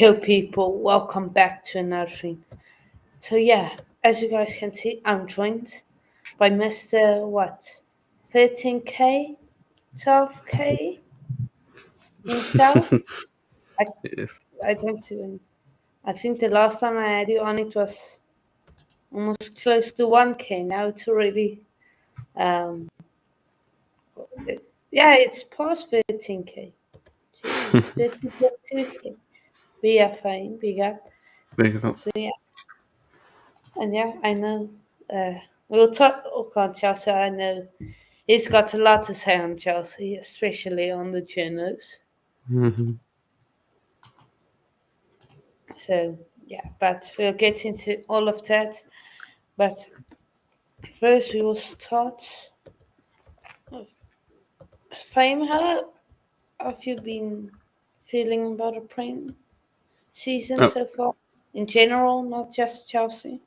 Yo, people, welcome back to another stream. So, yeah, as you guys can see, I'm joined by Mr. What? 13k? 12k himself? I, Yes. I don't even. I think the last time I had you on, it was almost close to 1k. Now it's already, um, yeah, it's past 13k. Jeez, 13.2k. Big up, Fahim, big up. There you go. So, yeah. And yeah, I know. We'll talk on Chelsea. I know he's got a lot to say on Chelsea, especially on the journals. hmm So yeah, but we'll get into all of that. But first, we will start. Fame, how have you been feeling about the Prem season Oh, so far? In general, not just Chelsea.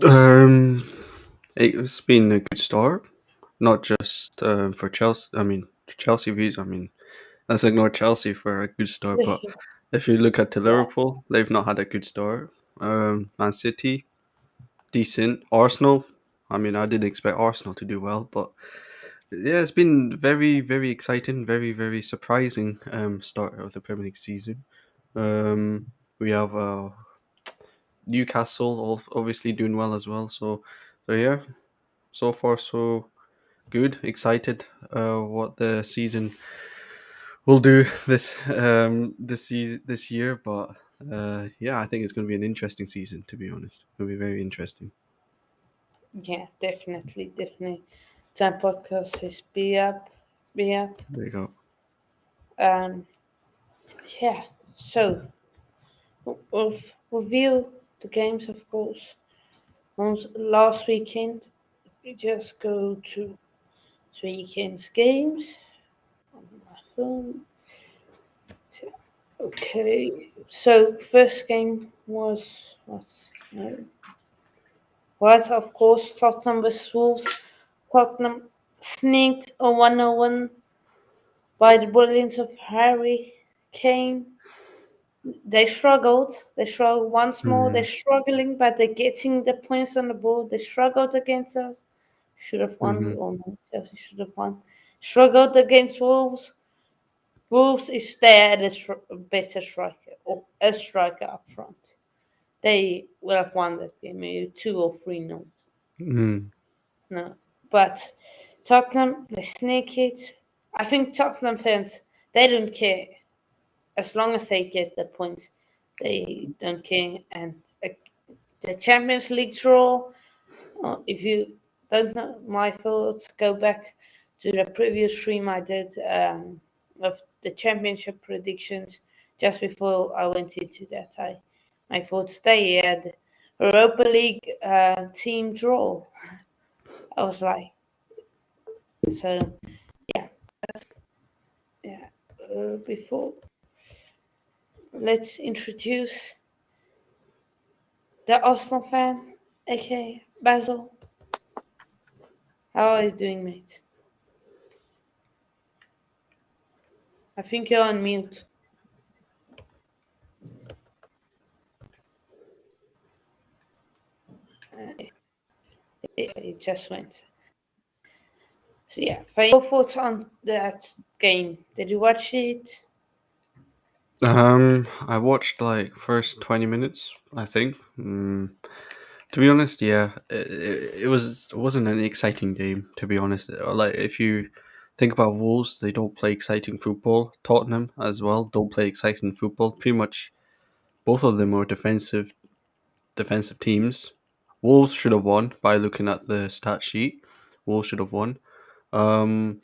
um, it's been a good start, not just for Chelsea. I mean, Chelsea views. I mean, let's ignore Chelsea for a good start. But if you look at the Yeah, Liverpool, they've not had a good start. Man City, decent. Arsenal. I mean, I didn't expect Arsenal to do well, but yeah, it's been very, very exciting, very, very surprising start of the Premier League season. We have Newcastle obviously doing well as well. So yeah, so far so good. Excited what the season will do this year. But yeah, I think it's going to be an interesting season. To be honest, it'll be very interesting. yeah, definitely, definitely. Time podcast is be up, be up. There you go. Um, yeah. So we'll review the games, of course. On last weekend, we just go to the weekend's games on my phone. Okay, so first game was what? No, was of course Tottenham vs Wolves. Tottenham sneaked a 1-1 by the brilliance of Harry Kane. They struggled. They struggled once more. They're Mm, struggling, but they're getting the points on the board. They struggled against us. Should have won. We hmm all know Chelsea should have won. Struggled against Wolves. Wolves is there as a better striker or a striker up front. They would have won that game, maybe 2 or 3-0. mm, No, but Tottenham they sneak it. I think Tottenham fans they don't care as long as they get the points. They don't care, and the Champions League draw. If you don't know my thoughts, go back to the previous stream I did of the championship predictions just before I went into that. My thoughts they had Europa League team draw. I was like, so yeah, yeah. Before let's introduce the Arsenal fan, aka Basil. How are you doing, mate? I think you're on mute. Uh, it just went. So yeah, your thoughts on that game? Did you watch it? I watched like first 20 minutes. I think. To be honest, yeah, it wasn't an exciting game. To be honest, like if you think about Wolves, they don't play exciting football. Tottenham as well don't play exciting football. Pretty much both of them are defensive teams. Wolves should have won by looking at the stat sheet. Wolves should have won. Um,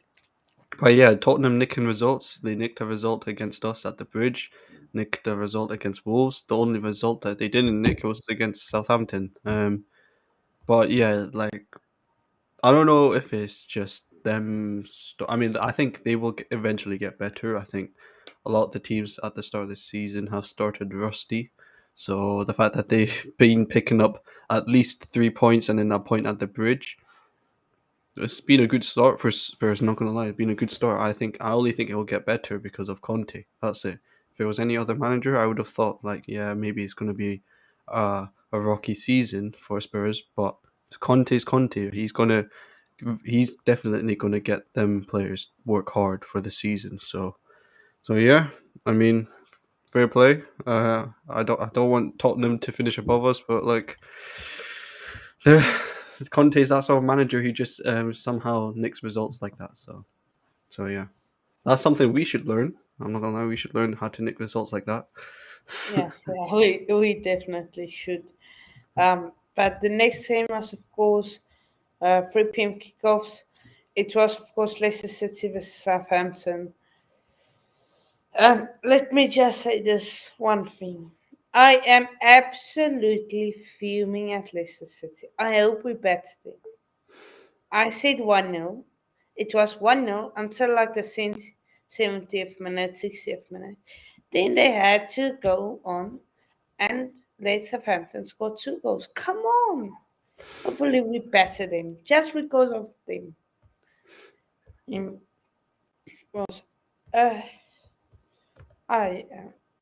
but yeah, Tottenham nicking results. They nicked a result against us at the Bridge. Nicked a result against Wolves. The only result that they didn't nick was against Southampton. But yeah, like I don't know if it's just them. I mean, I think they will eventually get better. I think a lot of the teams at the start of this season have started rusty. So the fact that they've been picking up at least 3 points and then a point at the Bridge, it's been a good start for Spurs. Not gonna lie, it's been a good start. I only think it will get better because of Conte. That's it. If it was any other manager, I would have thought like, yeah, maybe it's going to be a rocky season for Spurs. But Conte's Conte. He's definitely gonna get them players work hard for the season. So yeah, I mean, fair play. I don't want Tottenham to finish above us, but like, there, Conte's that sort of manager who just somehow nicks results like that. So yeah, that's something we should learn. I'm not gonna lie, we should learn how to nick results like that. Yeah, yeah, we definitely should. But the next game was, of course, 3 p.m. kickoffs. It was, of course, Leicester City versus Southampton. Let me just say this one thing. I am absolutely fuming at Leicester City. I hope we bet them. I said 1-0. It was 1-0 until like the 70th minute, 60th minute. Then they had to go on and let Southampton score 2 goals. Come on. Hopefully we better them just because of them. In, was, uh,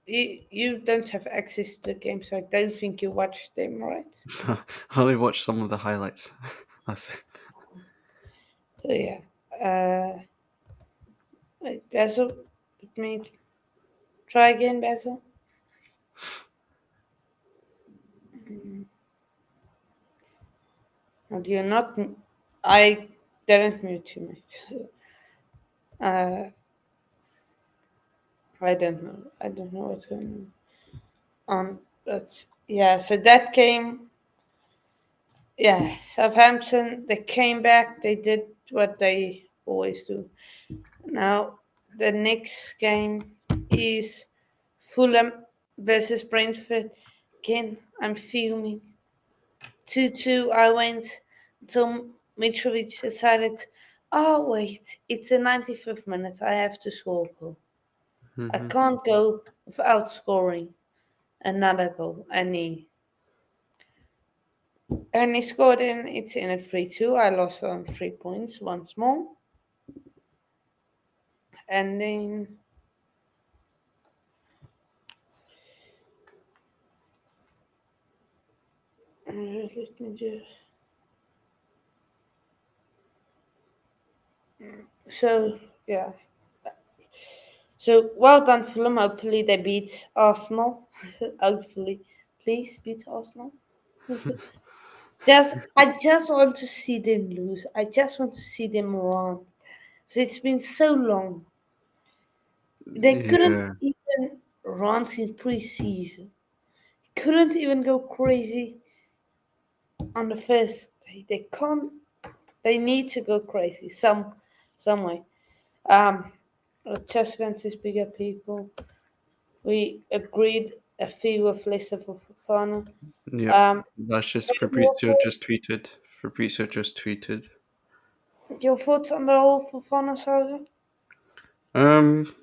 you don't have access to the game, so I don't think you watched them, right? I only watched some of the highlights. That's it. So yeah. Wait, Basil, let me try again, Basil. And you're not. I didn't mute you, mate. Uh, I don't know. I don't know what's going on. But yeah, so that game, yeah, Southampton, they came back. They did what they always do. Now, the next game is Fulham versus Brentford. Again, I'm fuming. 2-2, I went until Mitrovic decided, oh, wait, it's the 95th minute. I have to score a goal. I Mhm. can't go without scoring another goal. And he scored and it's in at 3-2. I lost on 3 points once more. And then let me just. So, yeah. So, well done, Fulham. Hopefully, they beat Arsenal. Hopefully. Please beat Arsenal. I just want to see them lose. I just want to see them run. So it's been so long. They couldn't Yeah, even run in preseason. Couldn't even go crazy on the first day. They can't. They need to go crazy some way. Um, just went to bigger people. We agreed a fee with Lisa for Fafana. yep. Um, That's just your Fabrizio thoughts, just tweeted. Fabrizio just tweeted. your thoughts on the whole Fafana saga? Um,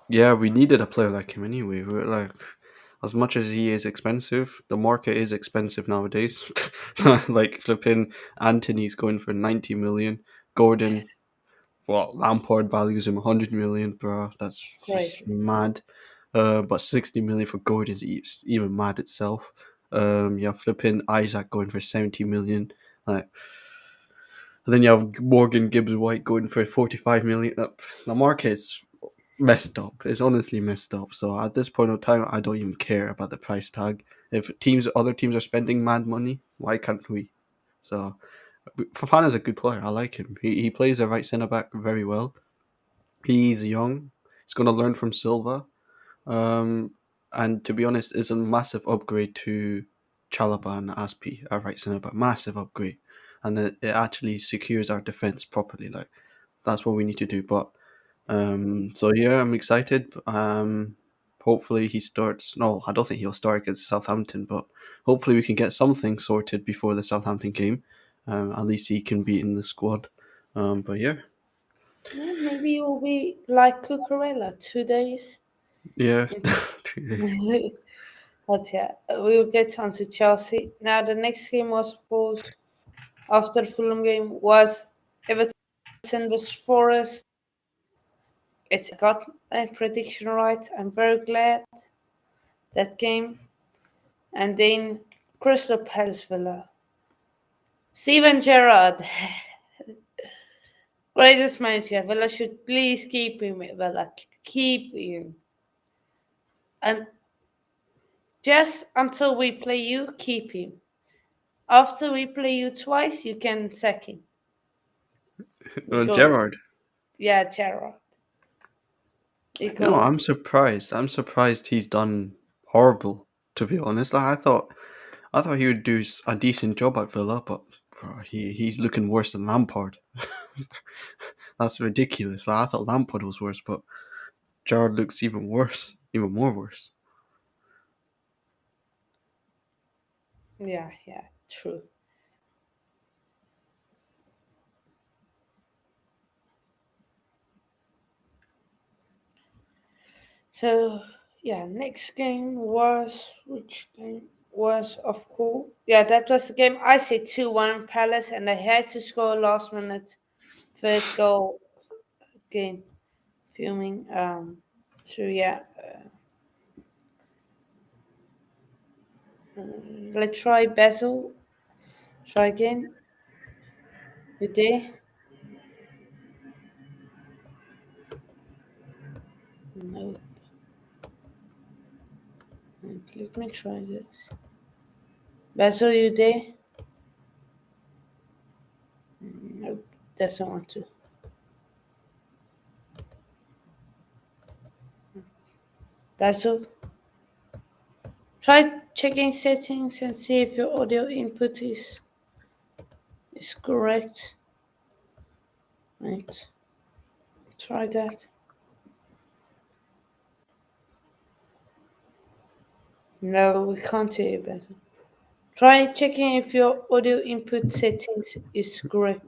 yeah, we needed a player like him anyway. We're like, as much as he is expensive, the market is expensive nowadays. Like flipping Anthony's going for 90 million. Gordon, well, Lampard values him 100 million, bro. That's just Crazy. mad. But 60 million for Gordon's even mad itself. Yeah, flipping Isaac going for 70 million. Like, and then you have Morgan Gibbs White going for 45 million. The market's messed up. It's honestly messed up. So at this point of time, I don't even care about the price tag. If other teams are spending mad money, why can't we? So Fofana's a good player. I like him. He plays a right centre back very well. He's young. He's going to learn from Silva. Um, and to be honest, it's a massive upgrade to Chalaba and Aspi, our right centre back. Massive upgrade, and it actually secures our defense properly. Like that's what we need to do. But so yeah, I'm excited. Hopefully he starts. No, I don't think he'll start against Southampton, but hopefully we can get something sorted before the Southampton game. At least he can be in the squad. But yeah, Yeah, maybe you'll be like Cucurella, 2 days. yeah. But yeah, we will get on to Chelsea. Now, the next game was, of course, after the Fulham game, was Everton versus Forest. It's got a prediction right. I'm very glad that game. And then Crystal Palace Villa. Steven Gerrard, greatest manager. Villa should please keep him. Villa, keep him. And just until we play you, keep him. After we play you twice, you can sack him. Because, Gerard. yeah, Gerrard. No, Because, I'm surprised. I'm surprised he's done horrible. To be honest, like, I thought he would do a decent job at Villa, but bro, he's looking worse than Lampard. That's ridiculous. Like, I thought Lampard was worse, but Gerard looks even worse, even more worse. yeah, true. So, yeah, next game was, which game was, of course, yeah, that was the game. I said 2-1 Palace, and they had to score last minute, third goal game, filming. So, yeah, let's try Basil. Try again. You there? No. Let me try this. Basil, you there? Nope, doesn't want to. Basil, try checking settings and see if your audio input is correct. Right. Try that. No, we can't hear you better. Try checking if your audio input settings is correct.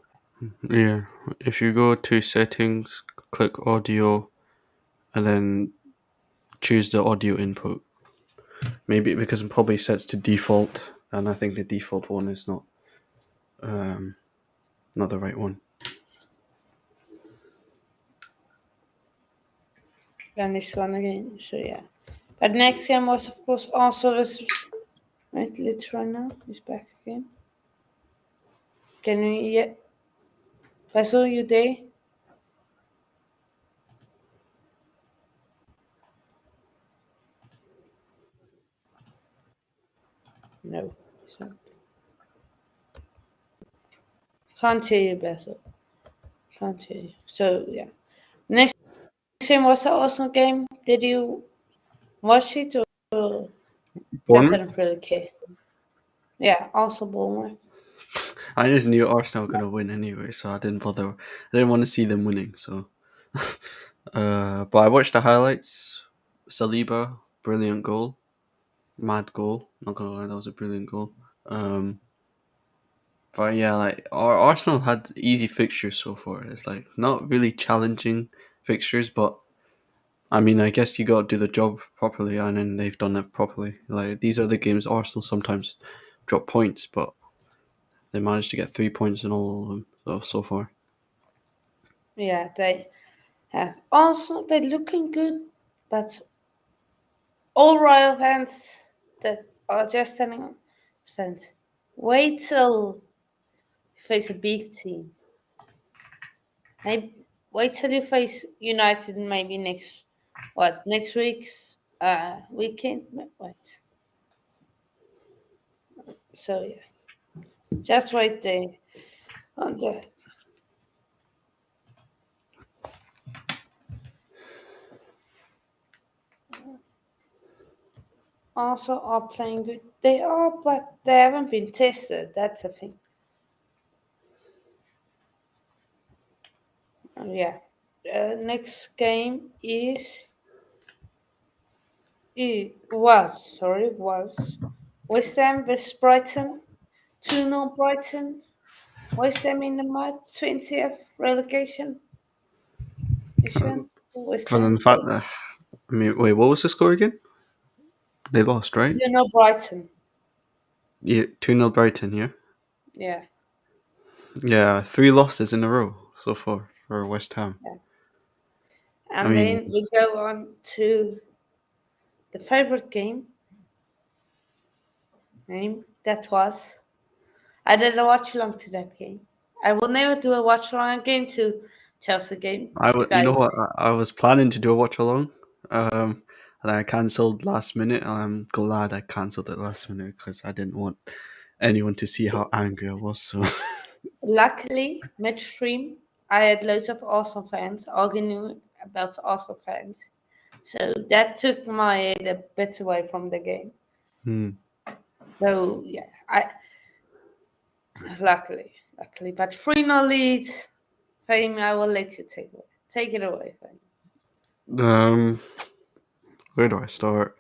Yeah, if you go to settings, click audio, and then choose the audio input. Maybe because it probably sets to default, and I think the default one is um not the right one. Then it's gone again. So yeah. But next game was of course also this. Right, let's try now. It's back again. Can you yeah? Basil, you there? No. So, can't hear you, Basil. Can't hear you. So yeah. Next game was the Arsenal game. Did you watch it or just Bournemouth. didn't really care? Yeah, also Bournemouth. I just knew Arsenal were gonna win anyway, so I didn't bother. I didn't want to see them winning. So, but I watched the highlights. Saliba, brilliant goal, mad goal. Not gonna lie, that was a brilliant goal. Um, but yeah, like Arsenal had easy fixtures so far. It's like not really challenging fixtures, but I mean, I guess you got to do the job properly, and then they've done it properly. Like these are the games Arsenal sometimes drop points, but they managed to get 3 points in all of them so far. Yeah, they have. Also, they're looking good, but all Royal fans that are just standing on fans, wait till you face a big team. Maybe wait till you face United maybe next week's weekend. Wait. So yeah, just wait there on that. Also are playing good. They are, but they haven't been tested. That's the thing. Yeah. Next game was West Ham vs Brighton. 2-0 Brighton. West Ham in the mud. 20th relegation. West For the Ham. fact that, I mean, wait, what was the score again? They lost, right? 2-0 Brighton. Yeah, 2-0 Brighton, yeah? Yeah. Yeah, 3 losses in a row so far for West Ham. Yeah. I And mean, then we go on to the favorite game. That was. I did a watch along to that game. I will never do a watch along again to Chelsea game. You you guys, know what? I was planning to do a watch along, and I cancelled last minute. I'm glad I cancelled it last minute because I didn't want anyone to see how angry I was. So, luckily, midstream, I had loads of Arsenal fans arguing about Arsenal fans. So that took my head a bit away from the game. hmm. So yeah, luckily, but 3-0 lead. Fahim, I will let you take it away, Fahim. um, where do I start?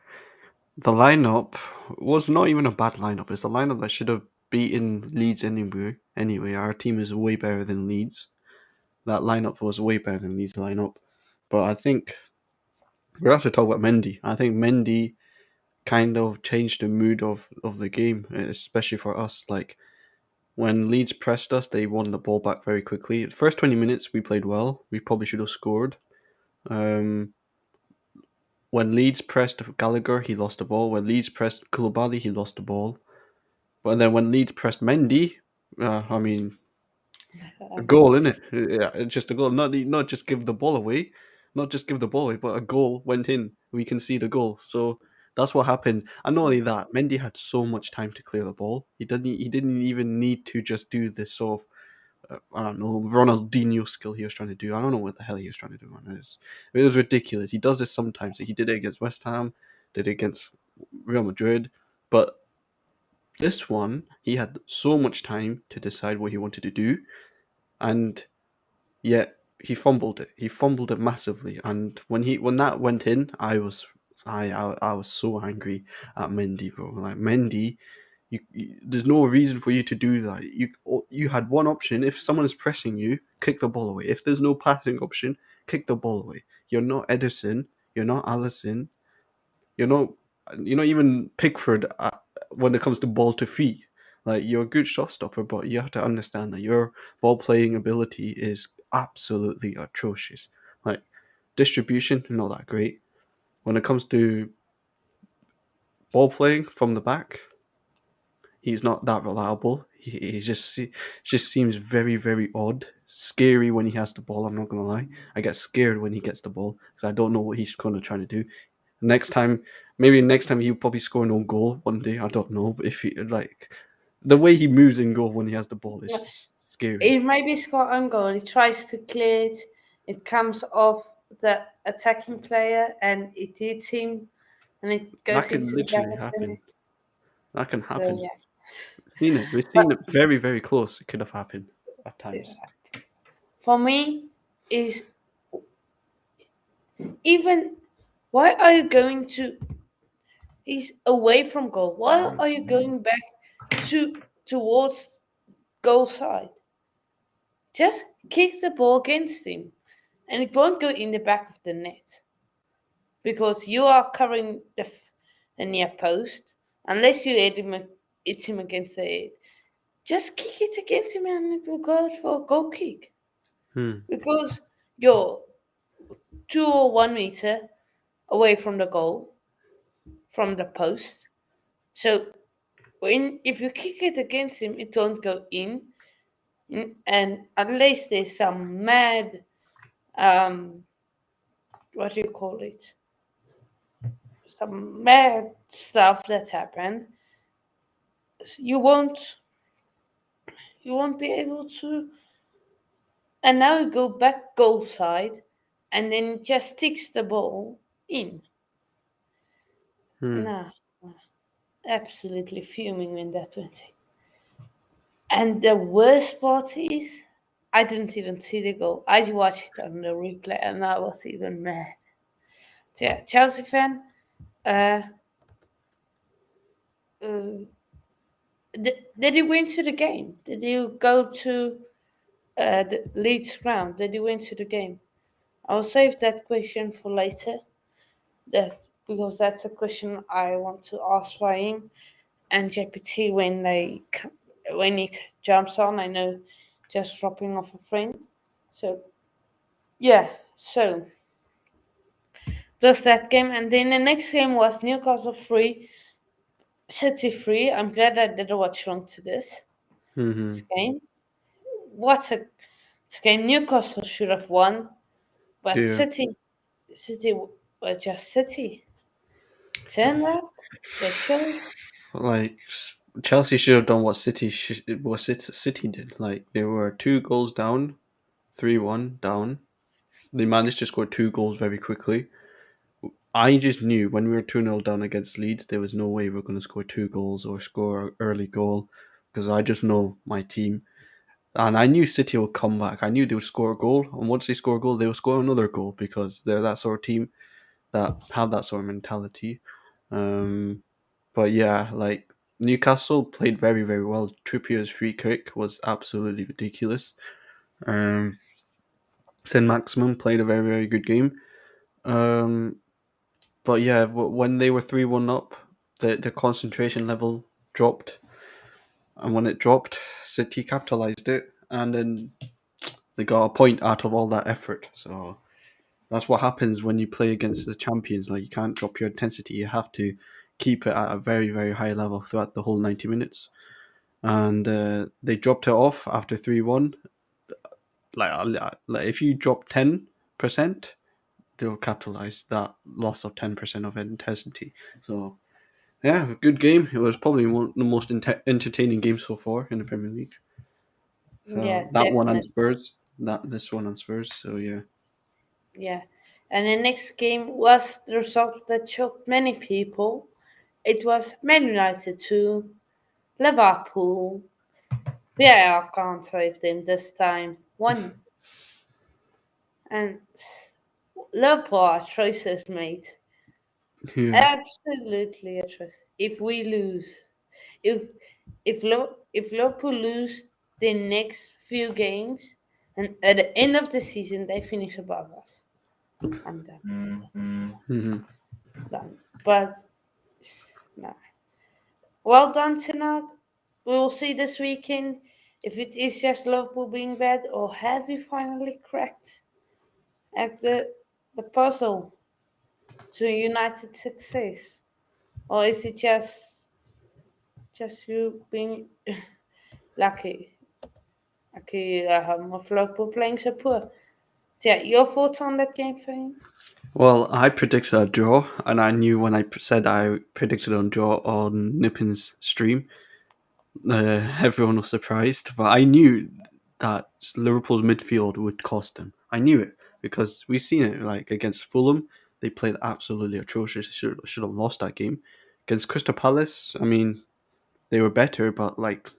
The lineup was not even a bad lineup. It's a lineup that should have beaten Leeds anyway. Anyway, our team is way better than Leeds. That lineup was way better than Leeds' lineup. But I think we have to talk about Mendy. I think Mendy kind of changed the mood of the game, especially for us. Like when Leeds pressed us, they won the ball back very quickly. The first 20 minutes, we played well. We probably should have scored. Um, when Leeds pressed Gallagher, he lost the ball. When Leeds pressed Koulibaly, he lost the ball. But then when Leeds pressed Mendy, I mean, a goal, innit? Yeah, it's just a goal. Not just give the ball away, not just give the ball away, but a goal went in. We can see the goal. So that's what happened. And not only that, Mendy had so much time to clear the ball. He didn't even need to just do this sort of I don't know Ronaldinho skill he was trying to do. I don't know what the hell he was trying to do on this. It was ridiculous. He does this sometimes. He did it against West Ham, did it against Real Madrid, but this one he had so much time to decide what he wanted to do, and yet he fumbled it. He fumbled it massively, and when that went in, I was so angry at Mendy, bro. Like Mendy, there's no reason for you to do that. You had one option. If someone is pressing you, kick the ball away. If there's no passing option, kick the ball away. You're not Edison. You're not Allison. You're not. You're not even Pickford when it comes to ball to feet. Like you're a good shot stopper, but you have to understand that your ball playing ability is absolutely atrocious. Like distribution, not that great. When it comes to ball playing from the back, he's not that reliable. He just seems very very odd, scary when he has the ball. I'm not gonna lie. I get scared when he gets the ball because I don't know what he's gonna try to do. Next time, maybe next time he'll probably score an own goal one day. I don't know, but if he like the way he moves in goal when he has the ball is just scary. It maybe score own goal. He tries to clear it. It comes off the attacking player and it hits him and it That goes can into the back literally of the happen. net. That can So happen. yeah. We've seen But it very very close. It could have happened at times. yeah. For me, is even why are you going to he's away from goal? Why are you going back towards goal side? Just kick the ball against him. And it won't go in the back of the net. Because you are covering the near post, unless you hit him against the head. Just kick it against him and it will go out for a goal kick. Hmm. Because you're 2 or 1 meter away from the goal, from the post. So if you kick it against him, it won't go in. And unless there's some mad, um, what do you call it? Some mad stuff that happened, you won't be able to. And now you go back goal side, and then just sticks the ball in. Hmm. Nah, absolutely fuming when that went in. And the worst part is, I didn't even see the goal. I watched it on the replay, and I was even mad. Yeah, Chelsea fan. Uh, uh, did you win to the game? Did you go to the Leeds ground? Did you win to the game? I'll save that question for later. That because that's a question I want to ask Fahim and JPT when he jumps on. I know, just dropping off a friend. So yeah. So Just that game, and then the next game was Newcastle 3, City 3. I'm glad I didn't watch long to this Mm-hmm. game. What a game! Newcastle should have won, but Yeah, City were just City. Turn up, they showed. like Chelsea should have done what City did. Like they were 2 goals down, 3-1 down. They managed to score 2 goals very quickly. I just knew when we were 2-0 down against Leeds, there was no way we were going to score 2 goals or score an early goal because I just know my team. And I knew City would come back. I knew they would score a goal. And once they score a goal, they would score another goal because they're that sort of team that have that sort of mentality. Um, but yeah, like Newcastle played very, very well. Trippier's free kick was absolutely ridiculous. Um, Sin Maximum played a very, very good game. Um, But yeah, when they were 3-1 up, the concentration level dropped, and when it dropped, City capitalized it, and then they got a point out of all that effort. So that's what happens when you play against the champions. Like you can't drop your intensity; you have to keep it at a very very high level throughout the whole 90 minutes. And they dropped it off after 3-1. Like if you drop 10%, they'll capitalize that loss of 10% of intensity. So yeah, a good game. It was probably one of the most entertaining games so far in the Premier League. Yeah, So that one on definitely. Spurs, that this one on Spurs. So yeah, Yeah. And the next game was the result that shocked many people. It was Man United 2, Liverpool. Yeah, I can't save them this time. 1. And Liverpool atrocious, mate. yeah. Absolutely atrocious. If we lose, if if Liverpool lose the next few games, and at the end of the season they finish above us, I'm done. Hmm. Done. But no. Well done tonight. We will see this weekend if it is just Liverpool being bad, or have we finally cracked at the puzzle to United success, or is it just you being lucky? Okay, of Liverpool playing so poor. Yeah, your thoughts on that game, Fahim? Well, I predicted a draw, and I knew when I said I predicted a draw on Nippin's stream, everyone was surprised. But I knew that Liverpool's midfield would cost them. I knew it because we've seen it like against Fulham. They played absolutely atrocious. Should have lost that game against Crystal Palace. I mean, they were better, but like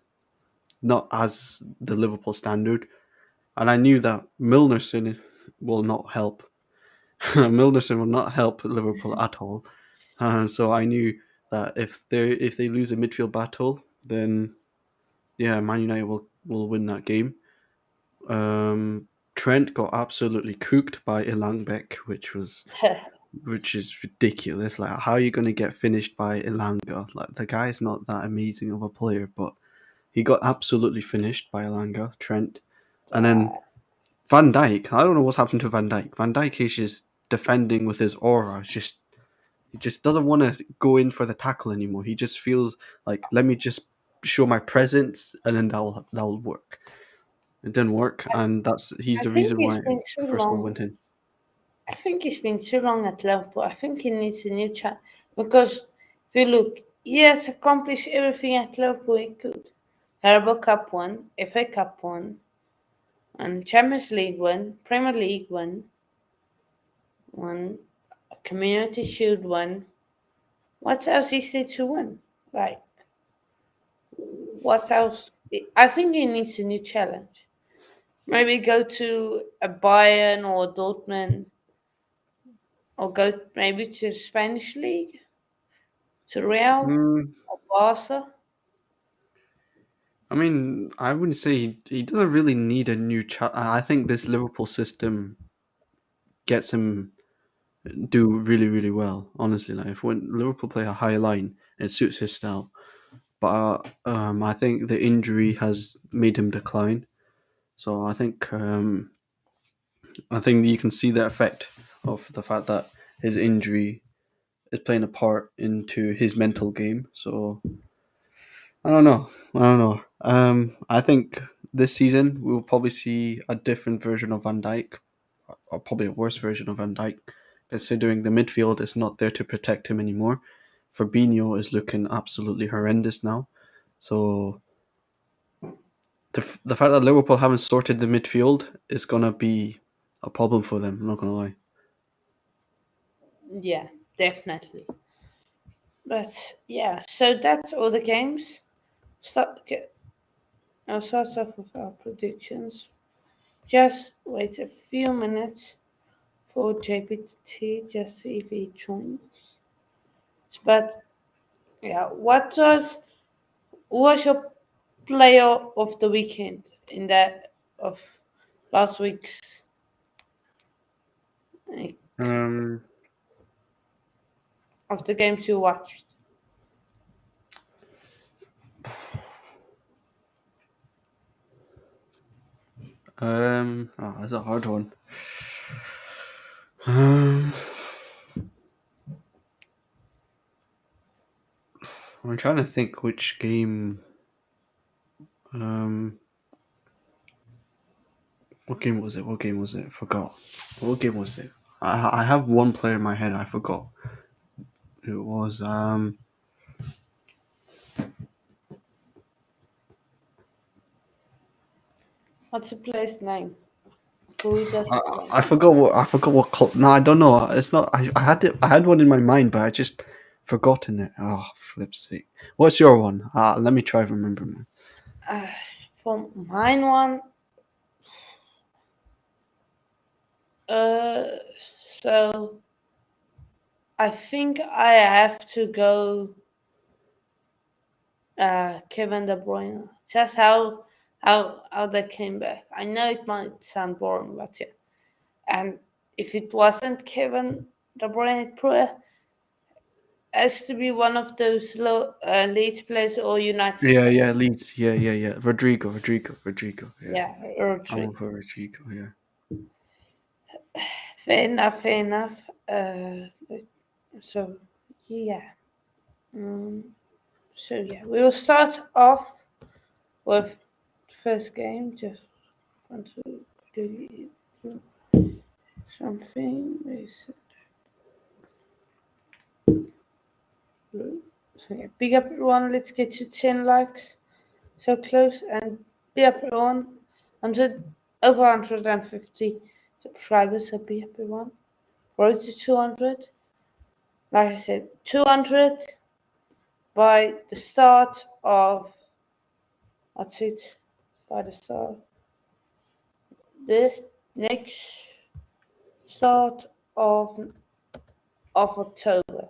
not as the Liverpool standard. And I knew that Milnerson will not help. Milnerson will not help Liverpool at all. So I knew that if they lose a midfield battle, then yeah, Man United will win that game. Trent got absolutely cooked by Ilangbeck, which is ridiculous. Like, how are you going to get finished by Ilanga? Like, the guy's not that amazing of a player, but he got absolutely finished by Elanga, Trent. And then Yeah, Van Dijk, I don't know what's happened to Van Dijk. Van Dijk is just defending with his aura. He just doesn't want to go in for the tackle anymore. He just feels like, let me just show my presence and then that'll work. It didn't work, and he's I the think reason he's why been the too first goal long. went in. I think he's been too long at Liverpool. I think he needs a new chance because if you look, he has accomplished everything at Liverpool he could. Carabao Cup won, FA Cup won, and Champions League won, Premier League won, Community Shield won. What else is there to win? Like, what else? I think he needs a new challenge. Maybe go to a Bayern or Dortmund, or go maybe to the Spanish league, to Real Mm, or Barca. I mean, I wouldn't say he doesn't really need a new. I think this Liverpool system gets him do really really well. Honestly, like if when Liverpool play a high line, it suits his style. But I think the injury has made him decline. So I think you can see the effect of the fact that his injury is playing a part into his mental game. So I don't know. I don't know. I think this season we will probably see a different version of Van Dijk, or probably a worse version of Van Dijk, considering the midfield is not there to protect him anymore. Fabinho is looking absolutely horrendous now. So the fact that Liverpool haven't sorted the midfield is gonna be a problem for them. I'm not gonna lie. Yeah, definitely. But yeah, so that's all the games. I'll start off with our predictions. Just wait a few minutes for JPT, just see if he joins. But yeah, who was your player of the weekend in that of last week's like, Um, of the games you watched? that's a hard one. Um, I'm trying to think which game. Um, what game was it? What game was it? I forgot. What game was it? I have one player in my head. I forgot. It was What's the player's name? Who does I, it play? I forgot what no, I don't know. It's not. I had it. I had one in my mind, but I just forgotten it. Oh, flip's sake! What's your one? Let me try to remember mine. Uh, for mine one, uh, so I think I have to go Kevin De Bruyne. Just how they came back. I know it might sound boring, but yeah. And if it wasn't Kevin De Bruyne, it probably has to be one of those Leeds players or United Yeah, players. yeah, Leeds. Yeah, yeah, yeah. Rodrigo. Yeah, Yeah, I'm Rodri. on for Rodrigo. Yeah. Fair enough, fair enough. So yeah. Um, so yeah, we'll start off with first game. Just want to do something. So yeah, big up everyone. Let's get to 10 likes. So close, and big up everyone. 100 over 150 subscribers. So big up everyone. Road to 200. Like I said, 200 by the start of what's it? By the start this next start of October.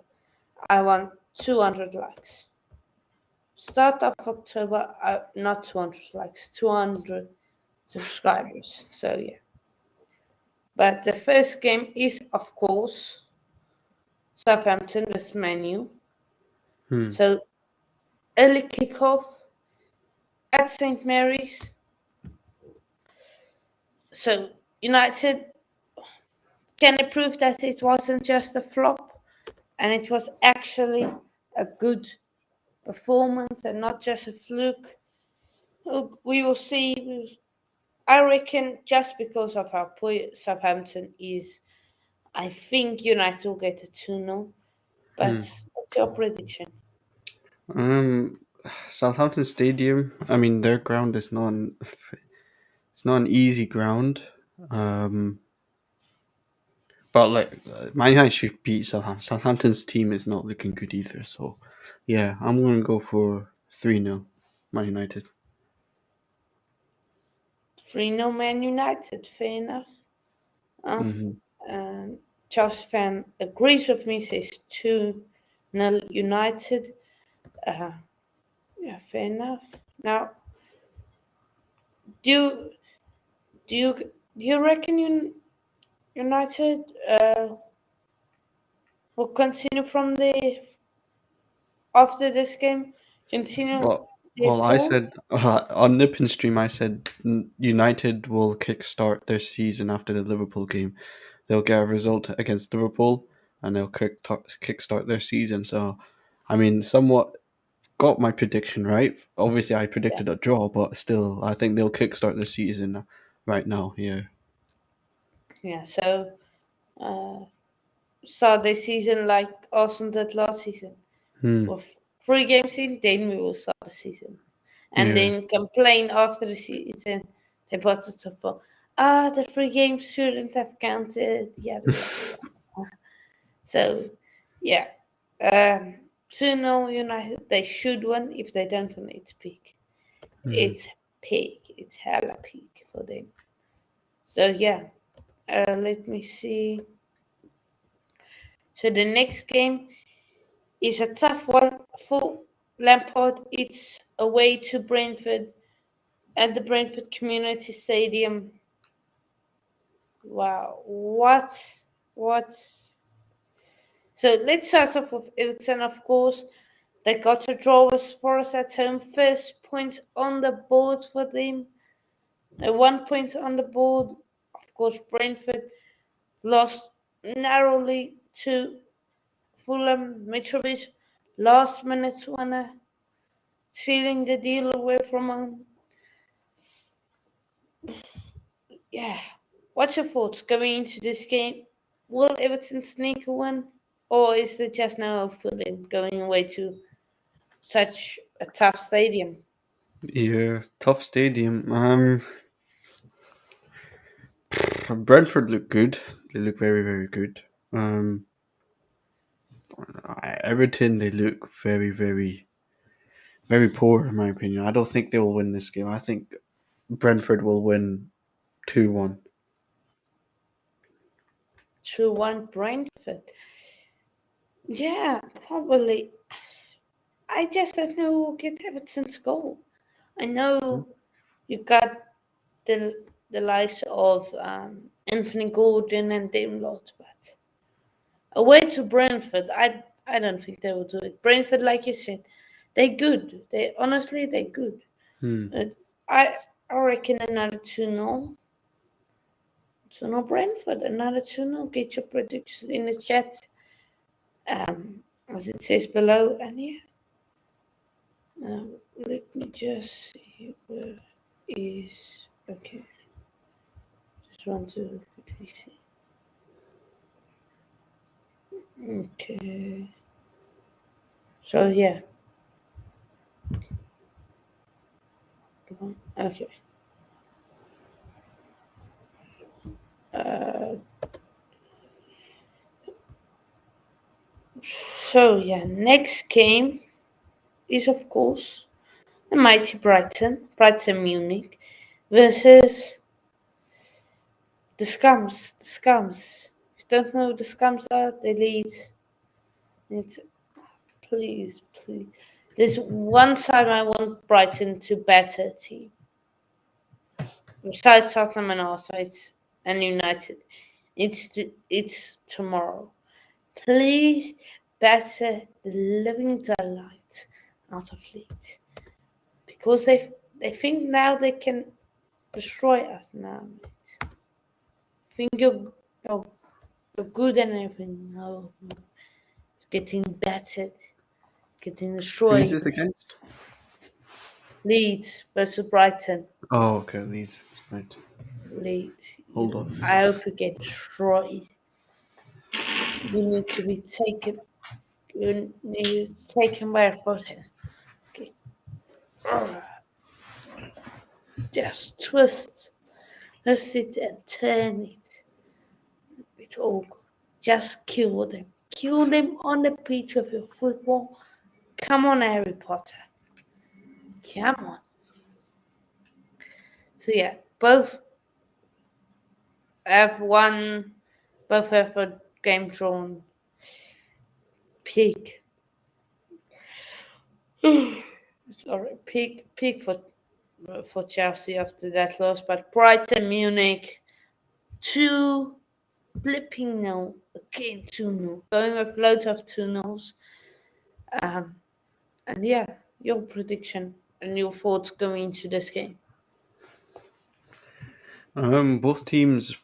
I want 200 likes. Start of October, not 200 likes, 200 subscribers. So yeah. But the first game is, of course, Southampton vs Man U. Hmm. So early kickoff at St Mary's. So United, can it prove that it wasn't just a flop and it was actually a good performance and not just a fluke? We will see. I reckon just because of how poor Southampton is, I think United will get a 2-0. But Hmm. what's your prediction? Um, Southampton Stadium. I mean, their ground is not. It's not an easy ground. Um, but like Man United should beat Southampton. Southampton's team is not looking good either. So, yeah, I'm gonna go for 3-0 Man United. 3-0 Man United, fair enough. Mm-hmm. Chelsea fan agrees with me, says 2-0 United. Uh, yeah, fair enough. Now, do you do you reckon United will continue from the after this game? Continue their Well, I form? said on Nippon stream. I said United will kickstart their season after the Liverpool game. They'll get a result against Liverpool, and they'll kickstart their season. So, I mean, somewhat got my prediction right. Obviously, I Yeah, predicted a draw, but still, I think they'll kickstart the season right now. Yeah. yeah. So start the season like Arsenal did last season Hmm. with 3 games in, then we will start the season, and Yeah. then complain after the season. They bought the top four. The 3 games shouldn't have counted. Yada yada yada. So, yeah. Um, 2-0 United. They should win. If they don't win, it's peak. Hmm. It's peak. It's hella peak for them. So, yeah. Let me see. So, the next game is a tough one for Lampard. It's away to Brentford at the Brentford Community Stadium. Wow. What? What? So let's start off with Everton, of course. They got a draw with Forest at home. First point on the board for them. 1 point on the board. Of course, Brentford lost narrowly to Fulham. Mitrovic, last minute winner, sealing the deal away from home. Yeah. What's your thoughts going into this game? Will Everton sneak a win? Or is there just no hope for them going away to such a tough stadium? Yeah. Tough stadium. Brentford look good. They look very, very good. Everton, they look very, very, very poor in my opinion. I don't think they will win this game. I think Brentford will win 2-1. 2-1 Brentford. Yeah, probably. I just don't know who will get Everton's goal. I know you got the likes of Anthony Gordon and Dame Lott, but away to Brentford, I don't think they will do it. Brentford, like you said, they're good. They honestly they're good. Hmm. Uh, I I reckon another 2-0. 2-0 Brentford, another 2-0. Get your predictions in the chat. As it says below, and yeah. Let me just see where is okay. Just want to quickly see. Okay. So yeah. Okay. Uh, so yeah, next game is of course the mighty Brighton Munich versus the Scums. The Scums. If you don't know who the Scums are, they lead. It's, please, please. There's one time I want Brighton to better a team. Besides Tottenham and Arsenal and United, it's tomorrow. Please better the living daylight out of Leeds because they think now they can destroy us now. Mate. Think you're, you're good and everything. No, no. Getting battered, getting Who is destroyed. this against? Leeds versus Brighton. Oh, okay, these. Right. Leeds. Hold on. I hope you get destroyed. You need to be taken. You need to take him by a foot here. Okay. Just twist it and turn it. It's all good. Just kill them. Kill them on the pitch of your football. Come on, Harry Potter. Come on. So yeah, both have one. Both have a game drawn peak. Sorry, peak for Chelsea after that loss, but Brighton Munich 2 blipping no again 2-0. Going with loads of 2-0s. Um, and yeah, your prediction and your thoughts going into this game. Both teams,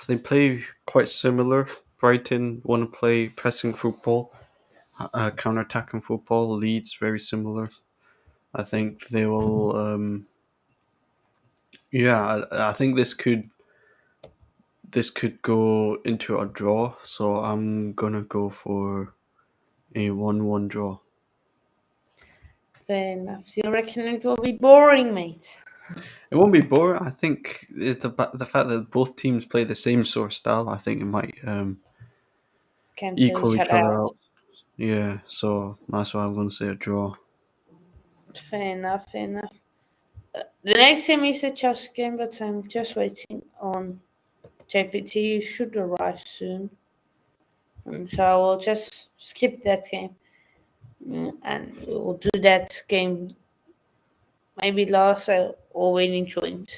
they play quite similar. Brighton want to play pressing football, counter-attacking football. Leeds very similar. I think they will. Yeah, I think this could go into a draw. So I'm gonna go for a 1-1 draw. Fair enough. So you reckon it will be boring, mate? It won't be boring. I think it's the fact that both teams play the same sort of style. I think it might Cancel equal each each other other out. out. Yeah, so that's why I'm going to say a draw. Fair enough, fair enough. The next game is a chess game, but I'm just waiting on JPT. You should arrive soon. So I will just skip that game. And we'll do that game maybe last or when he joins.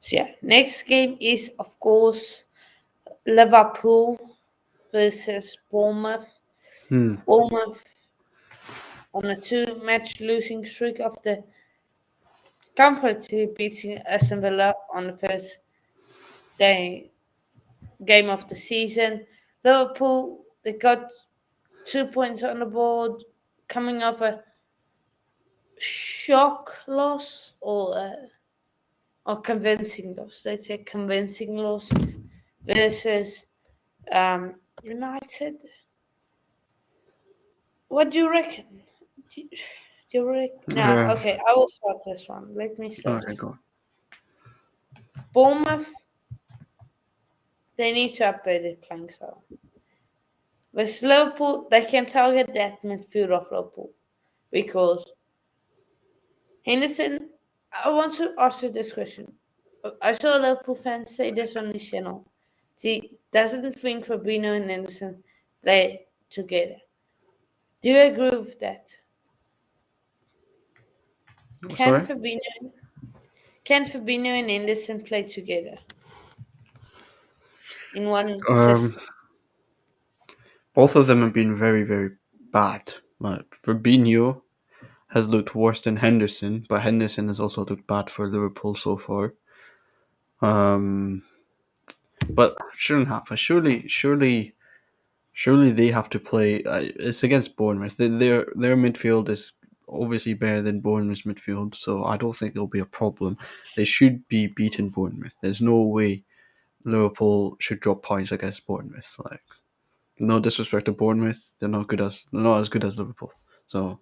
So yeah, next game is of course Liverpool versus Bournemouth. Hmm. Bournemouth on a two-match losing streak after comfortably beating Aston Villa on the first day game of the season. Liverpool they got 2 points on the board, coming off a shock loss or convincing loss. Let's say convincing loss versus United. What do you reckon? Do you reckon? No, Yeah. okay, I will start this one. Let me start Okay, this go. one. Bournemouth, they need to update their playing style. With Liverpool, they can target that midfield of Liverpool because Henderson. I want to ask you this question. I saw Liverpool fans say this on the channel. He doesn't think Fabinho and Henderson play together. Do you agree with that? Can Sorry. Fabinho can Fabinho and Henderson play together in one Um, system? Both of them have been very, very bad. Like Fabinho has looked worse than Henderson, but Henderson has also looked bad for Liverpool so far. Um, but shouldn't happen. Surely they have to play. It's against Bournemouth. Their midfield is obviously better than Bournemouth's midfield, so I don't think it'll be a problem. They should be beating Bournemouth. There's no way Liverpool should drop points against Bournemouth. Like no disrespect to Bournemouth, they're not as good as Liverpool. So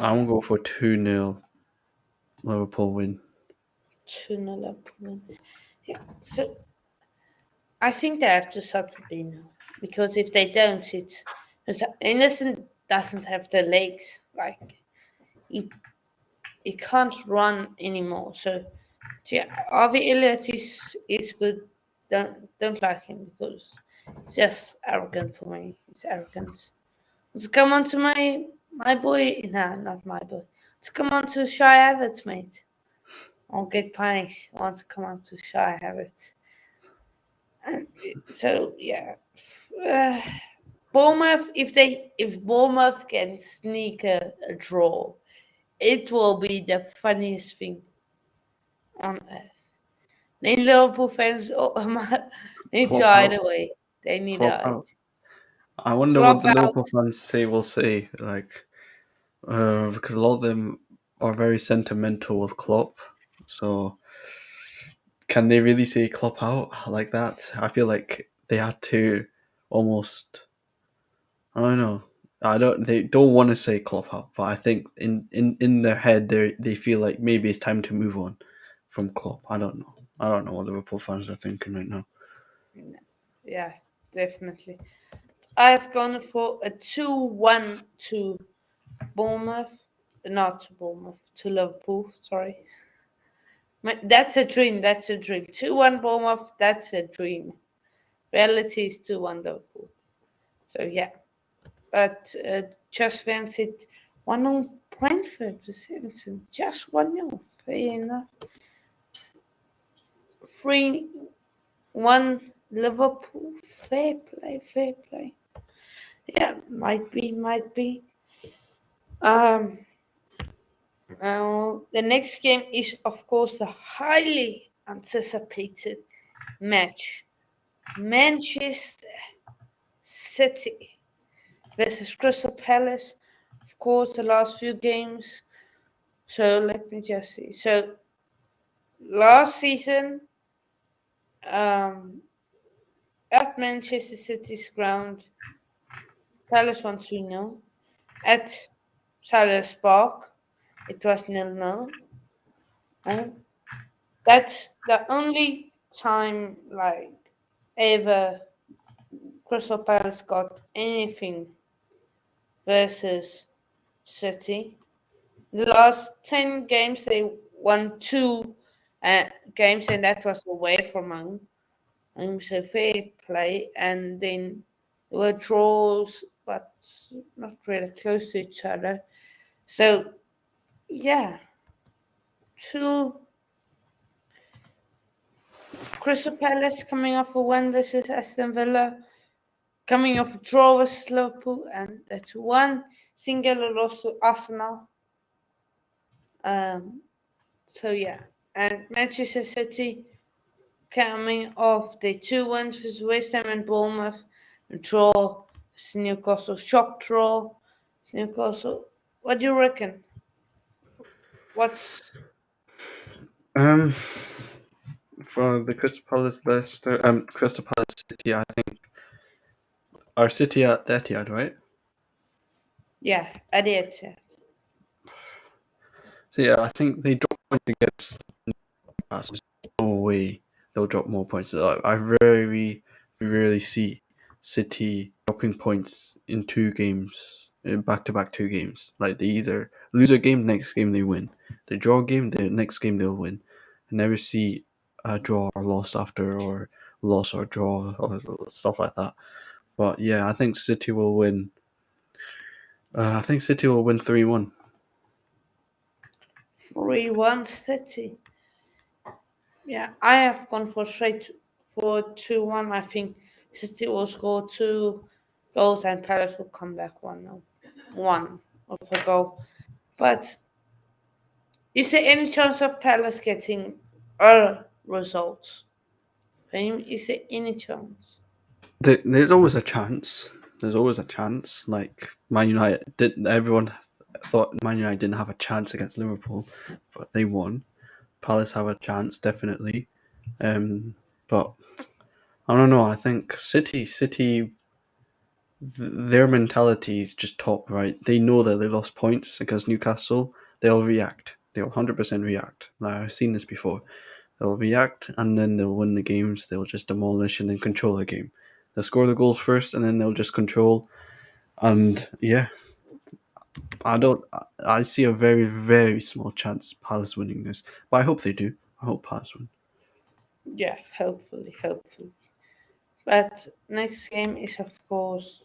I won't go for 2-0 Liverpool win. 2-0 up win. Yeah. So I think they have to start Fabinho because if they don't, it's because Henderson doesn't have the legs. Like he he can't run anymore. So yeah, Harvey Elliott is good. Don't like him because he's just arrogant for me. He's arrogant. Let's come on to my boy. Nah, not my boy. Let's come on to Shy Havertz, mate. I'll get punished. I want to come on to Shy Havertz. And so yeah, uh, Bournemouth. If Bournemouth can sneak a draw, it will be the funniest thing on earth. Then Liverpool fans need to Clock hide out. away. They need to Clock hide. out. I wonder what Clock the out. Liverpool fans will say, like, because a lot of them are very sentimental with Klopp. So can they really say Klopp out like that? I feel like they had to almost. I don't know. I don't. They don't want to say Klopp out, but I think in their head they feel like maybe it's time to move on from Klopp. I don't know. I don't know what Liverpool fans are thinking right now. Yeah, definitely. I've gone for a 2-1 to Bournemouth. Not to Bournemouth, to Liverpool. Sorry. That's a dream. That's a dream. 2-1 Bournemouth. That's a dream. Reality is 2-1 Liverpool. So yeah. But just fancied 1-0 Brentford for Simpson. Just 1-0. Fair enough. 3-1 Liverpool. Fair play. Fair play. Yeah, might be. Might be. Um, the next game is, of course, the highly anticipated match Manchester City versus Crystal Palace. Of course, the last few games. So let me just see. So last season, um, at Manchester City's ground, Palace won 2-0. At Selhurst Park, it was 0-0. And that's the only time, like, ever Crystal Palace got anything versus City. The last 10 games, they won two games, and that was away from home. So fair play. And then there were draws, but not really close to each other. So, yeah, two Crystal Palace coming off a win versus Aston Villa, coming off a draw versus Liverpool, and that's one singular loss to Arsenal. Um, so yeah, and Manchester City coming off the two wins versus West Ham and Bournemouth, a draw versus Newcastle, shock draw. Newcastle, what do you reckon? What's Um, for the Crystal Palace Leicester, Crystal Palace City, I think our City at the Etihad, right? yeah, I did. So yeah, I think they dropped points against Newcastle. There's no way they'll drop more points. I very rarely see City dropping points in two games, back to back two games. Like they either lose a game, next game they win. They draw a game, the next game they'll win. I never see a draw or loss after, or loss or draw or stuff like that. But yeah, I think City will win. I think City will win 3-1. 3-1 City. Yeah, I have gone for straight for 2-1. I think City will score two goals and Palace will come back 1-0. One of a goal. But is there any chance of Palace getting a result? Fahim, is there any chance? There's always a chance. There's always a chance. Like Man United did. Everyone thought Man United didn't have a chance against Liverpool, but they won. Palace have a chance, definitely. But I don't know. I think City, their mentality is just top right. They know that they lost points against Newcastle. They'll react. They'll 100% react. Like, I've seen this before. They'll react and then they'll win the games. They'll just demolish and then control the game. They'll score the goals first and then they'll just control. And yeah, I don't. I see a very small chance Palace winning this, but I hope they do. I hope Palace win. Yeah, hopefully. But next game is, of course,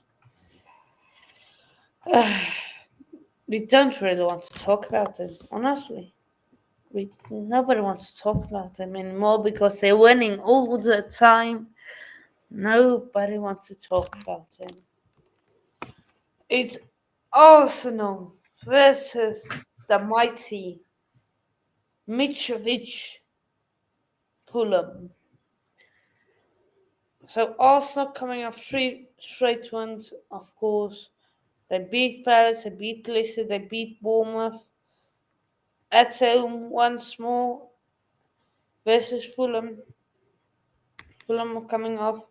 we don't really want to talk about them, honestly. Nobody wants to talk about them anymore because they're winning all the time. Nobody wants to talk about them. It's Arsenal versus the mighty Mitrovic Fulham. So Arsenal coming off three straight wins, of course. They beat Palace, they beat Leicester, they beat Bournemouth. At home once more versus Fulham. Fulham are coming off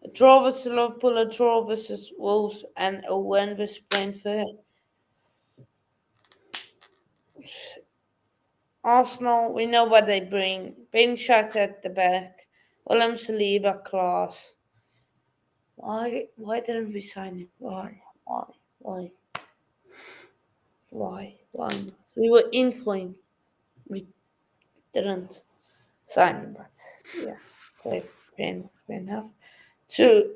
a draw versus Liverpool, a draw versus Wolves, and a win versus Brentford. Arsenal, we know what they bring. Ben shots at the back. William Saliba class. Why didn't we sign him? Why? Why not? We were in for him. We didn't sign him, but yeah, fair enough. Two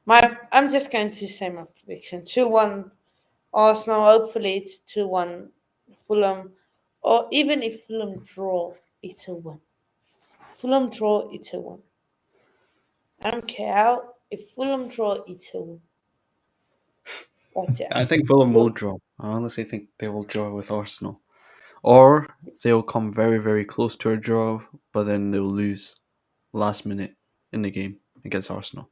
I'm just going to say my prediction. 2-1 Arsenal, hopefully it's 2-1 Fulham. Or even if Fulham draw, it's a win. Fulham draw, it's a win. I don't care how. If Fulham draw, it's a win. But yeah. I think Fulham will draw. I honestly think they will draw with Arsenal, or they'll come very close to a draw, but then they'll lose last minute in the game. against Arsenal.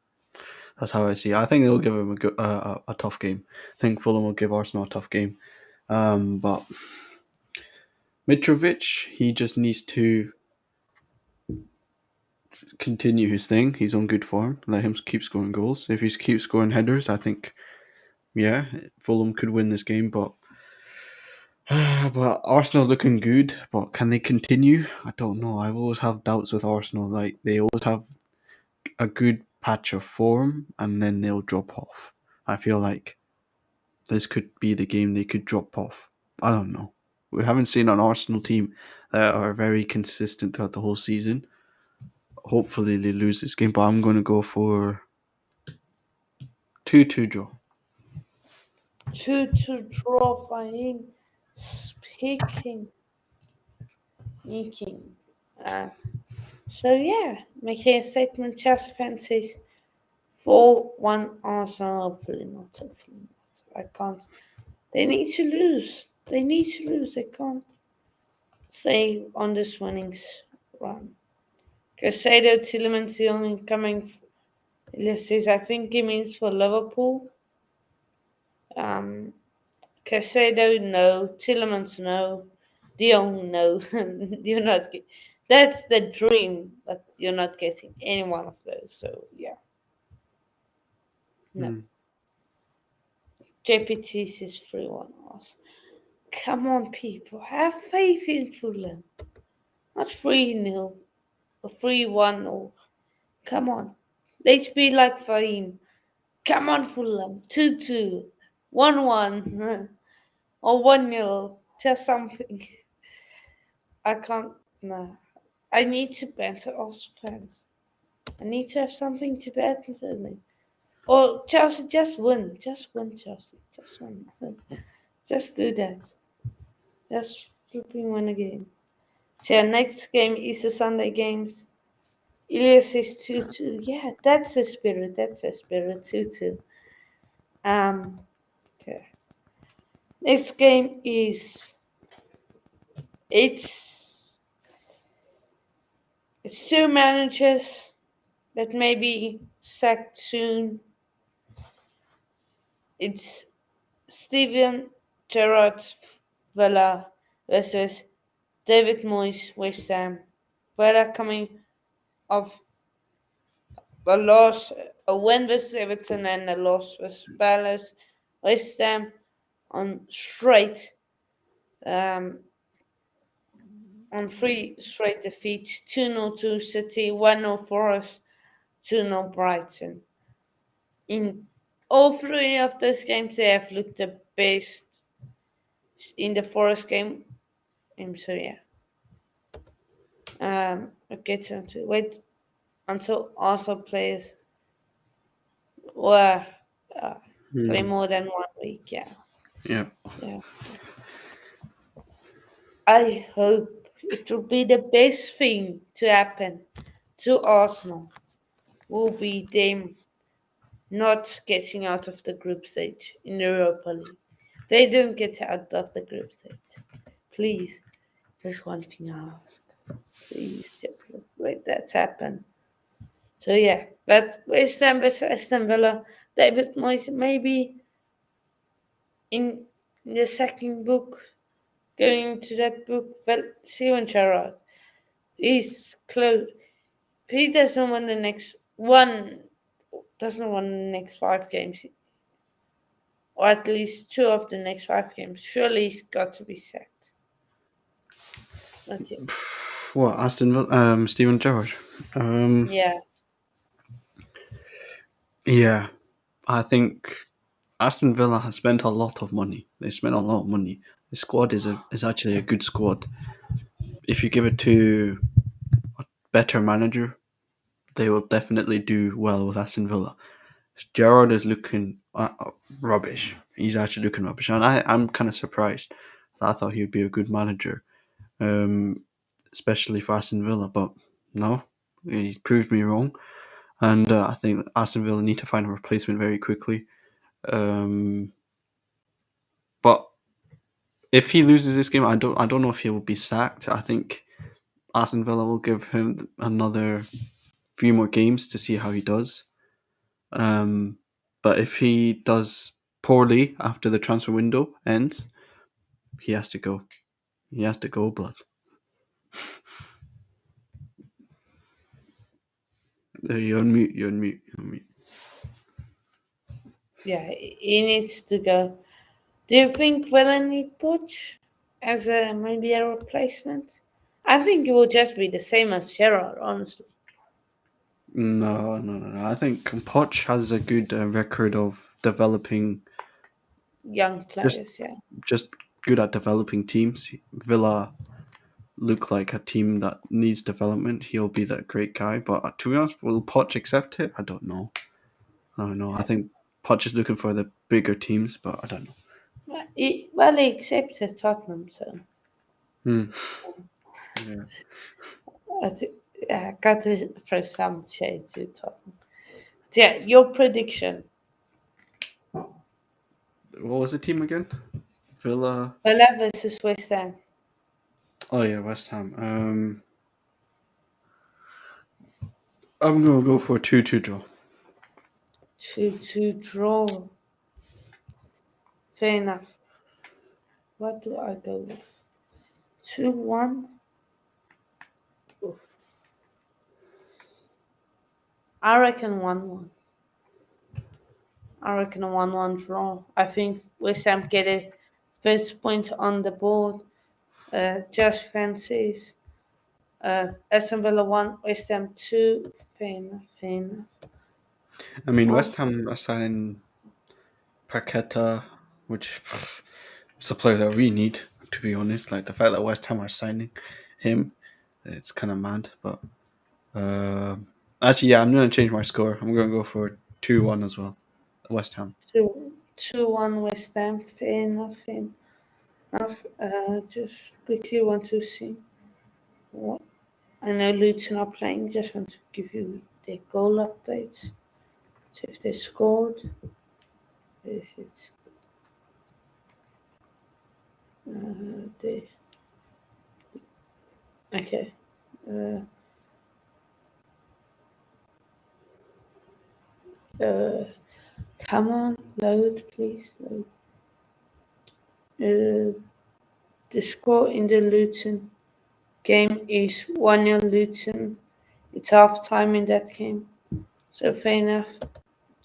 That's how I see it. I think they'll give him a tough game. I think Fulham will give Arsenal a tough game. But Mitrovic, he just needs to continue his thing. He's on good form. Let him keep scoring goals. If he keeps scoring headers, I think, yeah, Fulham could win this game. But Arsenal looking good. But can they continue? I don't know. I always have doubts with Arsenal. Like they always have a good patch of form and then they'll drop off. I feel like this could be the game they could drop off. I don't know. We haven't seen an Arsenal team that are very consistent throughout the whole season. Hopefully they lose this game, but I'm going to go for 2-2 draw. 2 to draw, Fahim. Speaking. So yeah, making a statement. Chelsea fans says 4-1 Arsenal. Hopefully not. Hopefully not. I can't. They need to lose. They need to lose. They can't stay on this winnings run. Casado Tillemans the only coming. Says I think he means for Liverpool. Casado no. Tillemans no. Dion no. You're not. That's the dream, but you're not getting any one of those. So yeah. No. JPT says 3-1 Arsenal. Come on, people. Have faith in Fulham. Not 3-0 or 3-1 or. Come on. Let's be like Fahim. Come on, Fulham. 2-2. 1-1. Or 1-0. Just something. I can't. No. I need to banter Arsenal fans. I need to have something to bet on. Or Chelsea, just win. Just win, Chelsea. Just win. Just do that. Just flipping win a game. So our next game is the Sunday games. Ilias is 2-2. Yeah, that's the spirit. That's the spirit. 2-2. Okay. Next game is it's two managers that may be sacked soon. It's Steven Gerrard Villa versus David Moyes West Ham. Villa coming off a loss, a win versus Everton and a loss versus Palace. West Ham on straight on 3 straight defeats, 2-0 to City, 1-0 Forest, 2-0 Brighton. In all 3 of those games, they have looked the best. In the Forest game, so yeah. Okay, to wait until Arsenal players were play more than 1 week. Yeah. Yeah. I hope it will be the best thing to happen to Arsenal. Will be them not getting out of the group stage in the Europa League. They don't get out of the group stage. Please, there's one thing I ask. Please, let that happen. So yeah, but West Ham versus Aston Villa, David Moyes maybe in the second book, going to that book, Steven Gerrard is close. If he doesn't win the next 5 games, or at least 2 of the next 5 games, surely he's got to be sacked. Not yet. What, Aston Villa? Steven Gerrard? Yeah. Yeah. I think Aston Villa has spent a lot of money. They spent a lot of money. The squad is actually a good squad. If you give it to a better manager, they will definitely do well with Aston Villa. Gerrard is looking rubbish. He's actually looking rubbish, and I'm kind of surprised. I thought he'd be a good manager, especially for Aston Villa, but no, he proved me wrong. And I think Aston Villa need to find a replacement very quickly. But if he loses this game, I don't know if he will be sacked. I think Aston Villa will give him another few more games to see how he does. But if he does poorly after the transfer window ends, he has to go. He has to go, blood. You're on mute. You're on mute. You're on mute. Yeah, he needs to go. Do you think Villa need Poch as maybe a replacement? I think it will just be the same as Gerrard, honestly. No. I think Poch has a good record of developing, Young just players, yeah. just good at developing teams. Villa look like a team that needs development. He'll be that great guy. But to be honest, will Poch accept it? I don't know. I don't know. I think Poch is looking for the bigger teams, but I don't know. He accepted Tottenham, so Hmm. Yeah. I got to throw some shade to Tottenham. But yeah, your prediction. What was the team again? Villa. Villa versus West Ham. Oh yeah, West Ham. I'm gonna go for a 2-2 draw. 2-2 draw. Fair enough. What do I go with? 2-1. Oof. I reckon 1-1. I reckon a 1-1 draw. I think West Ham get a first point on the board. Josh fancies. Aston Villa 1, West Ham 2. Fair enough, fair enough. I mean, Oh, West Ham are signing Paqueta, which is a player that we need. To be honest, like the fact that West Ham are signing him, it's kind of mad. But actually, yeah, I'm gonna change my score. I'm gonna go for 2-1 as well. West Ham. 2-1 West Ham. Fair enough, fair enough. Just quickly want to see what. I know Luton are playing. Just want to give you their goal updates. See if they scored. Where is it? They, okay. Uh, Come on, load, please. Load. The score in the Luton game is 1-0 Luton. It's half time in that game. So fair enough.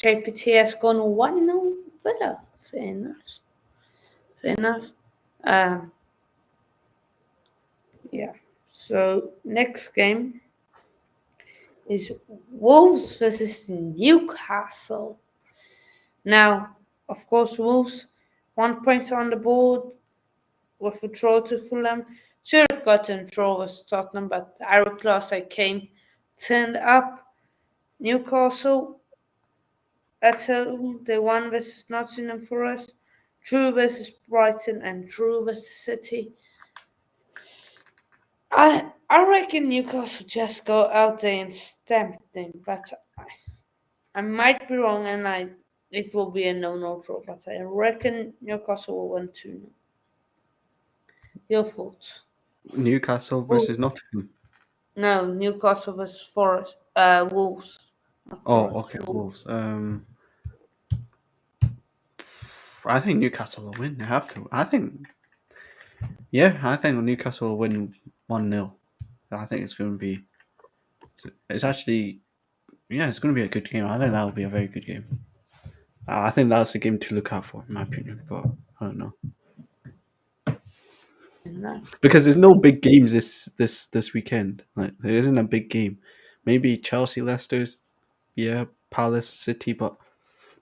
JPT has gone 1-0 Villa. Fair enough. Fair enough. Um, yeah. So next game is Wolves versus Newcastle. Now, of course, Wolves 1 point on the board with a draw to Fulham. Should have gotten a draw with Tottenham, but our class I came turned up. Newcastle at home, they won versus Nottingham Forest. Drew versus Brighton and Drew versus City. I reckon Newcastle just go out there and stamp them, but I might be wrong and it will be a no draw, but I reckon Newcastle will win 2-0. Your thoughts? Newcastle versus Wolves. Nottingham. No, Newcastle versus Forest. Wolves. Not Oh, Forest. okay, Wolves. Wolves. I think Newcastle will win. They have to. I think Newcastle will win 1-0. I think it's going to be. It's actually, yeah, it's going to be a good game. I think that will be a very good game. I think that's a game to look out for, in my opinion. But I don't know In that because there's case. no big games this weekend. Like there isn't a big game. Maybe Chelsea, Leicester's, yeah, Palace, City, but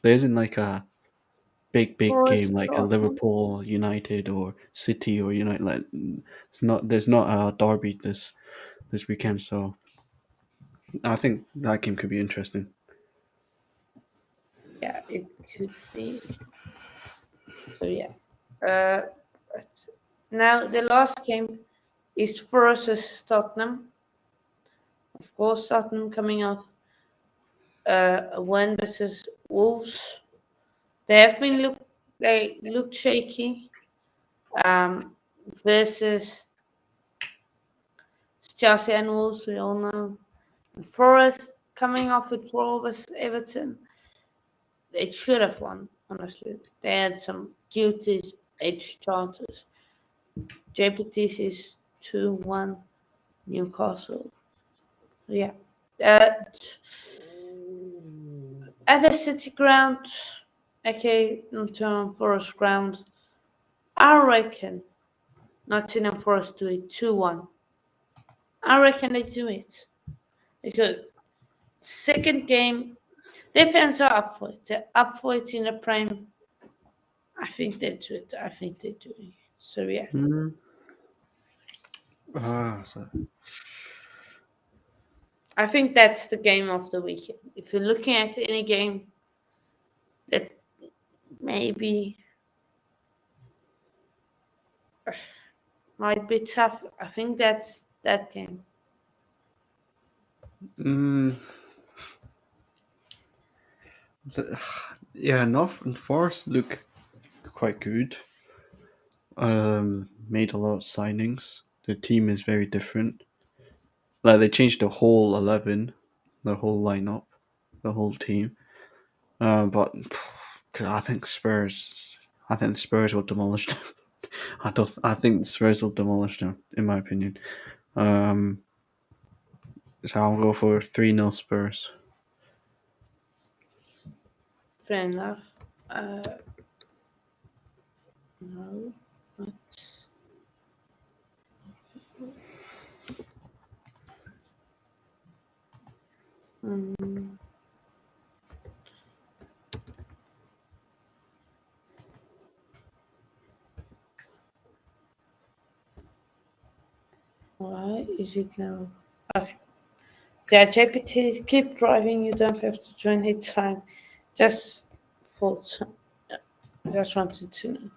there isn't like a big game Forest, like a Dortmund. Liverpool United or City or United. Like it's not. There's not a derby this weekend. So I think that game could be interesting. Yeah, it could be. So yeah. Uh, but now the last game is Forest versus Tottenham. Of course, Tottenham coming off a win versus Wolves. They looked shaky. Versus Chelsea and Wolves, we all know. And Forest coming off a draw with Everton. They should have won, honestly. They had some guilty edge chances. JPT's is 2-1 Newcastle. Yeah. Uh, at the City ground, okay, Nottingham Forest ground, I reckon Nottingham Forest do it 2-1. I reckon they do it. Because second game, their fans are up for it. They're up for it in the Prime. I think they do it. I think they do it. So yeah. So I think that's the game of the weekend. If you're looking at any game that maybe might be tough, I think that's that game. Yeah, North Forest look quite good. Made a lot of signings. The team is very different. Like they changed the whole 11, the whole lineup, the whole team. But I think Spurs. I think the Spurs will demolish them. I don't. I think the Spurs will demolish them, in my opinion. So I'll go for 3-0 Spurs. Fair enough. No. Mm, why is it now? Okay. Yeah, JPT, keep driving. You don't have to join. It's fine. Just for I just wanted to know.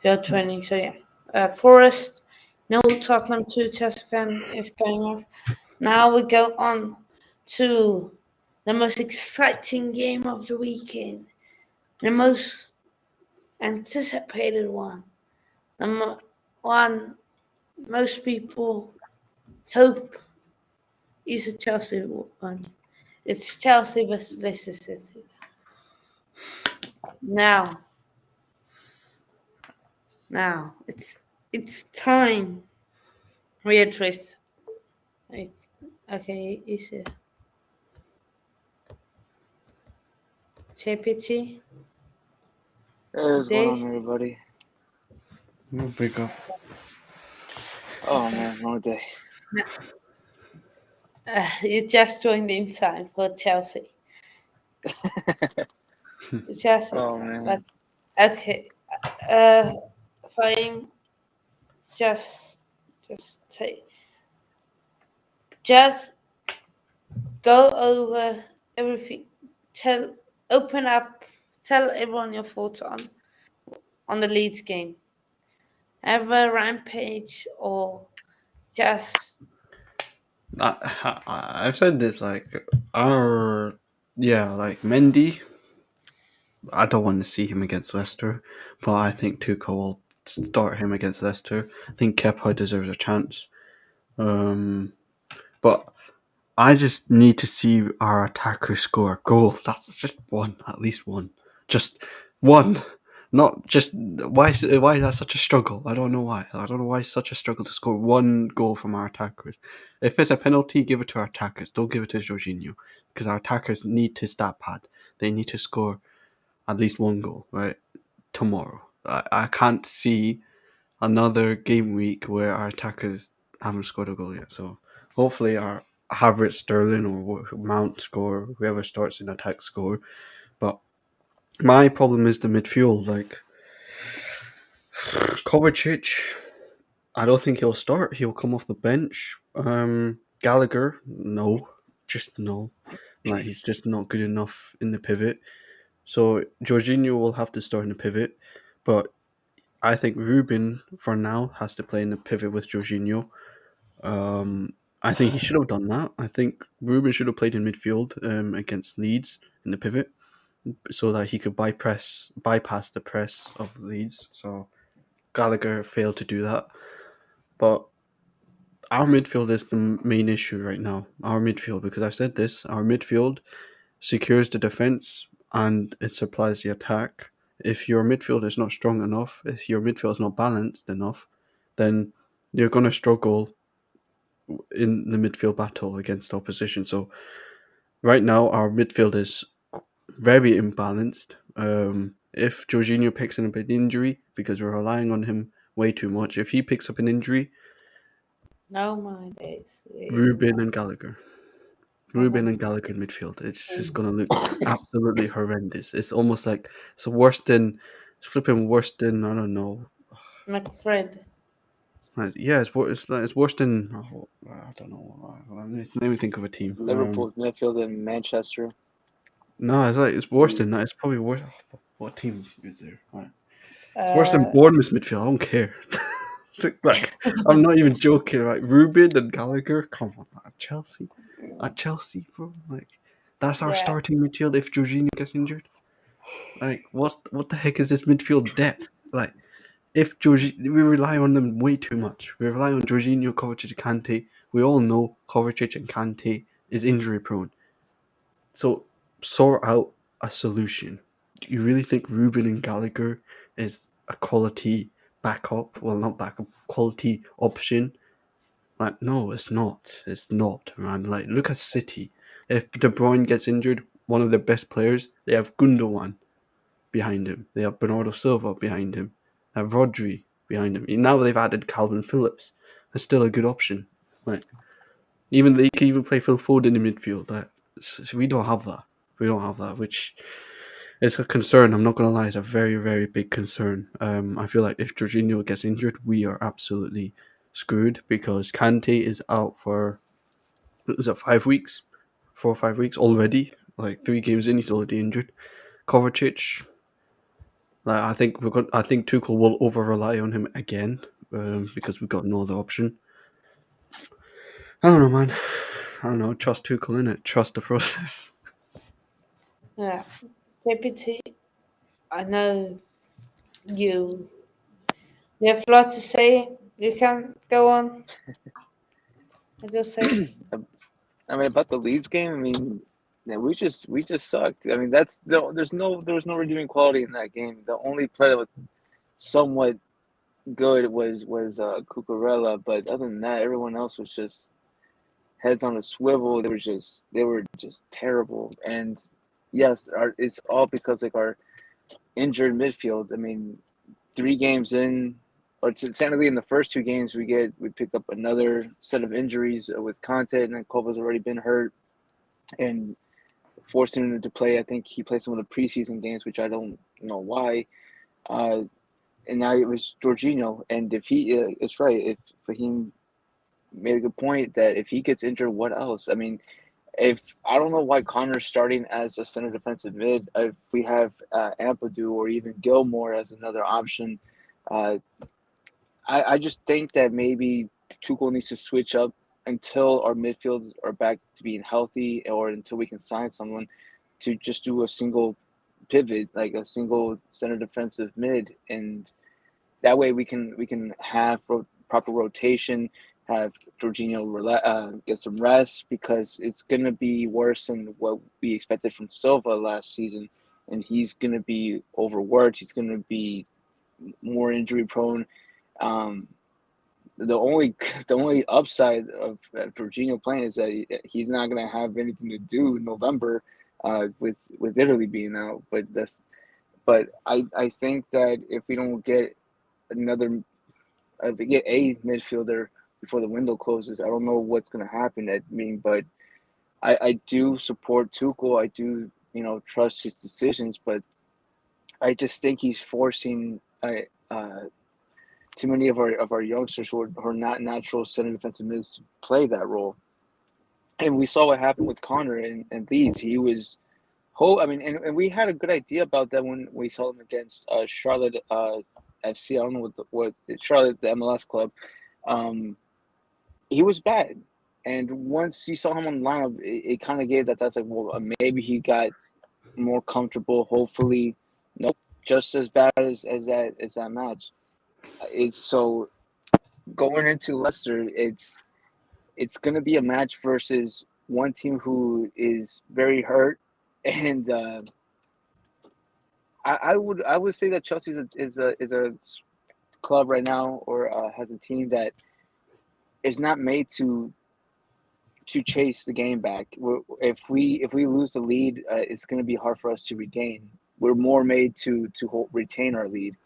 You're joining, so yeah. Forest, no Tottenham 2 Chelsea fan is going off. Now we go on to the most exciting game of the weekend. The most anticipated one. One most people hope is a Chelsea one. It's Chelsea versus Leicester City. Now, it's time we address. Wait, okay, is it JPT? Hey, what's going on, Day? everybody? We'll pick up. Oh man, long day. You just joined in time for Chelsea. Just in Oh time, but man. okay. Uh, Fahim, just take, just go over everything. Open up. Tell everyone your thoughts on the Leeds game. Have a rampage or just I've said this like like Mendy. I don't want to see him against Leicester, but I think Tuchel will start him against Leicester. I think Kepa deserves a chance. But I just need to see our attackers score a goal. That's just one, at least one, just one. Not just why is that such a struggle? I don't know why. I don't know why it's such a struggle to score one goal from our attackers. If it's a penalty, give it to our attackers. Don't give it to Jorginho because our attackers need to stat pad. They need to score at least one goal right tomorrow. I can't see another game week where our attackers haven't scored a goal yet. So hopefully our Havertz, Sterling, or Mount score, whoever starts in attack score. But my problem is the midfield. Like Kovacic, I don't think he'll start. He'll come off the bench. Gallagher, no, just no. Like he's just not good enough in the pivot. So Jorginho will have to start in the pivot, but I think Ruben for now has to play in the pivot with Jorginho. I think he should have done that. I think Ruben should have played in midfield against Leeds in the pivot, so that he could bypass the press of Leeds. So Gallagher failed to do that, but our midfield is the main issue right now. Our midfield, because I said this, our midfield secures the defense and it supplies the attack. If your midfield is not strong enough, if your midfield is not balanced enough, then you're going to struggle in the midfield battle against opposition. So right now, our midfield is very imbalanced. If Jorginho picks up an injury, because we're relying on him way too much, if he picks up an injury, No, my days. Ruben and Gallagher. Ruben Uh-huh. and Gallagher in midfield. It's just gonna look absolutely horrendous. It's almost like it's worse than it's flipping worse than I don't know. McFred. Yeah, it's worse than I don't know. Let me think of a team. Liverpool's midfield in Manchester. No, it's worse than that. It's probably worse. What team is there? Right. It's worse than Uh, Bournemouth's midfield. I don't care. Like I'm not even joking. Like Ruben and Gallagher. Come on, at Chelsea, bro. Like that's our yeah. starting midfield if Jorginho gets injured. Like what the heck is this midfield depth? Like if we rely on them way too much. We rely on Jorginho, Kovacic, Kante. We all know Kovacic and Kante is injury prone. So sort out a solution. You really think Ruben and Gallagher is a quality backup? Well, not backup, quality option. Like, no, it's not. It's not, man. Like, look at City. If De Bruyne gets injured, one of their best players, they have Gundogan behind him. They have Bernardo Silva behind him. They have Rodri behind him. Now they've added Calvin Phillips. That's still a good option. Like, even they can even play Phil Foden in midfield. We don't have that. We don't have that, which is a concern. I'm not going to lie, it's a very, very big concern. I feel like if Jorginho gets injured, we are absolutely screwed because Kante is out for, is it 5 weeks? 4 or 5 weeks already? Like 3 games in, he's already injured. Kovacic, like I think Tuchel will over rely on him again because we've got no other option. I don't know, man. I don't know. Trust Tuchel in it. Trust the process. Yeah. Deputy, I know you. You have a lot to say. You can go on. I just say. I mean, about the Leeds game. I mean, yeah, we just sucked. I mean, there was no redeeming quality in that game. The only player that was somewhat good was Cucurella, but other than that, everyone else was just heads on a swivel. They were just terrible. And yes, it's all because like our injured midfield. I mean, 3 games in, or technically in the first 2 games, we pick up another set of injuries with Conte, and then Kova's already been hurt and forcing him to play. I think he played some of the preseason games, which I don't know why. Uh, and now it was Jorginho, and if it's right. If Fahim made a good point that if he gets injured, what else? I mean, if I don't know why Connor's starting as a center defensive mid, if we have Ampadu or even Gilmore as another option, uh, I just think that maybe Tuchel needs to switch up until our midfields are back to being healthy or until we can sign someone to just do a single pivot, like a single center defensive mid, and that way we can have proper rotation, have Jorginho get some rest because it's gonna be worse than what we expected from Silva last season, and he's gonna be overworked. He's gonna be more injury prone. Um, the only the only upside of Jorginho playing is that he's not gonna have anything to do in November, with Italy being out. But I think that if we don't get another if we get a midfielder before the window closes, I don't know what's going to happen. I mean, but I do support Tuchel. I do, trust his decisions, but I just think he's forcing too many of our youngsters who are not natural center defensive mids to play that role. And we saw what happened with Connor and Leeds. He was I mean, and we had a good idea about that when we saw him against Charlotte FC. I don't know what Charlotte, the MLS club. Um, he was bad, and once you saw him on the lineup, it kind of gave that's like, well, maybe he got more comfortable. Hopefully, nope, just as bad as that match. It's so going into Leicester. it's gonna be a match versus one team who is very hurt, and I would say that Chelsea is a club right now, or has a team that is not made to chase the game back. If we lose the lead, it's going to be hard for us to regain. We're more made to retain our lead,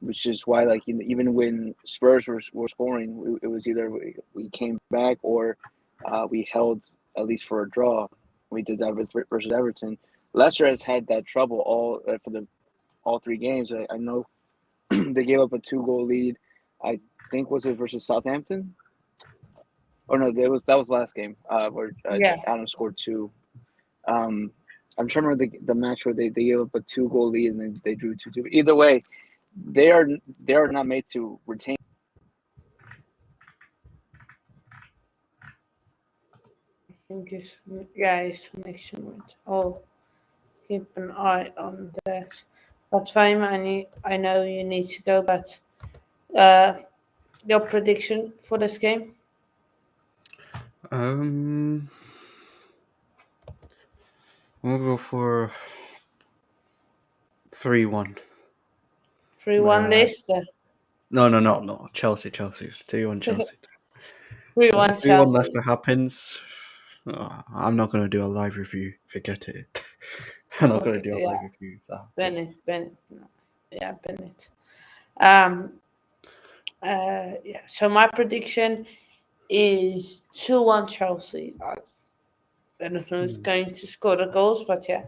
which is why, like, even when Spurs were scoring, it was either we came back, or we held at least for a draw. We did that versus Everton. Leicester has had that trouble for all three games. I know they gave up a 2-goal lead. I think, was it versus Southampton? Oh no, that was last game. Where Yeah. Adam scored 2. I'm trying to remember the match where they gave up a 2-goal lead and then they drew 2-2. Either way, they are not made to retain. I think his connection went. Oh, keep an eye on that. But Fahim, I know you need to go, but your prediction for this game? I'm gonna go for 3-1. 3-1 Leicester. No. Chelsea. 3-1 Chelsea. 3-1 If 3-1 Chelsea. Leicester happens, I'm not gonna do a live review. Forget it. I'm not gonna Okay, do a yeah. live review of that. Bennett. No. Yeah, Bennett. Um. Yeah. So my prediction is 2-1 Chelsea. I don't know who's going to score the goals, but yeah.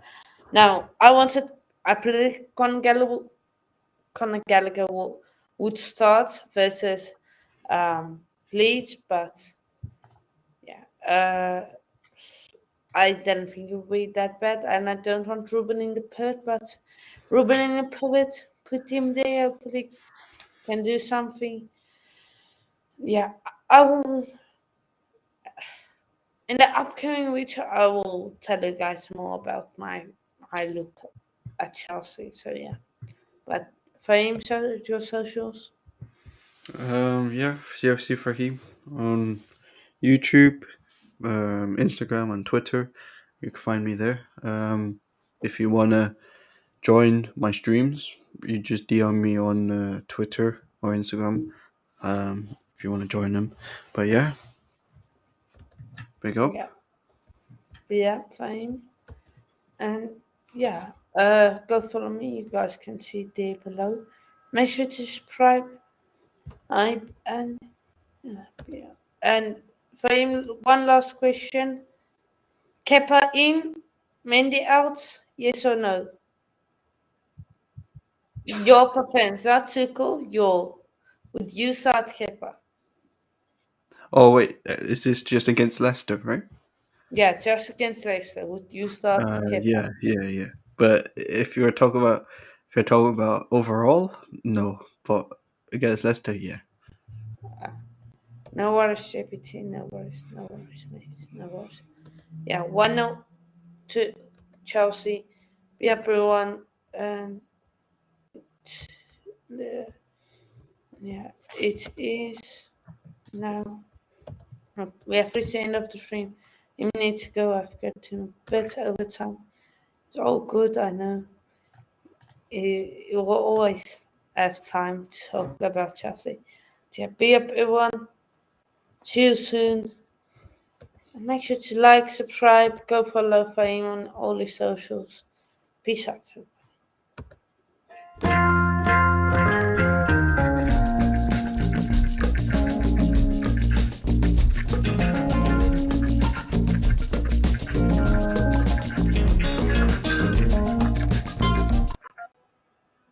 Now I predict Conor Gallagher would start versus Leeds, but yeah. I don't think it will be that bad, and I don't want Ruben in the pit, but Ruben in the pit, put him there. Hopefully, can do something. Yeah, I will. In the upcoming week, I will tell you guys more about my look at Chelsea. So yeah, but Fahim, your socials. Yeah, CFCFahim on YouTube, Instagram, and Twitter. You can find me there. If you wanna join my streams, you just DM me on Twitter or Instagram. If you want to join them, but yeah, big up. Yeah, Fahim, and yeah, go follow me. You guys can see there below. Make sure to subscribe. I and yeah, and Fahim, one last question. Kepa in, Mendy out, yes or no? Your preference, not Tuchel, your. Would you start Kepa? Oh wait, is this just against Leicester, right? Yeah, just against Leicester. Would you start Kepa? Yeah. But if you're talking about overall, no. But against Leicester, yeah. No worries, JPT. No worries, mate. No worries. Yeah, 1-0 to Chelsea. Be up everyone. And yeah, it is now. We have reached the end of the stream. You need to go. I've got to bed over time. It's all good, I know. You will always have time to talk about Chelsea. So yeah, be up, everyone. See you soon. And make sure to like, subscribe, go follow Fahim on all the socials. Peace out.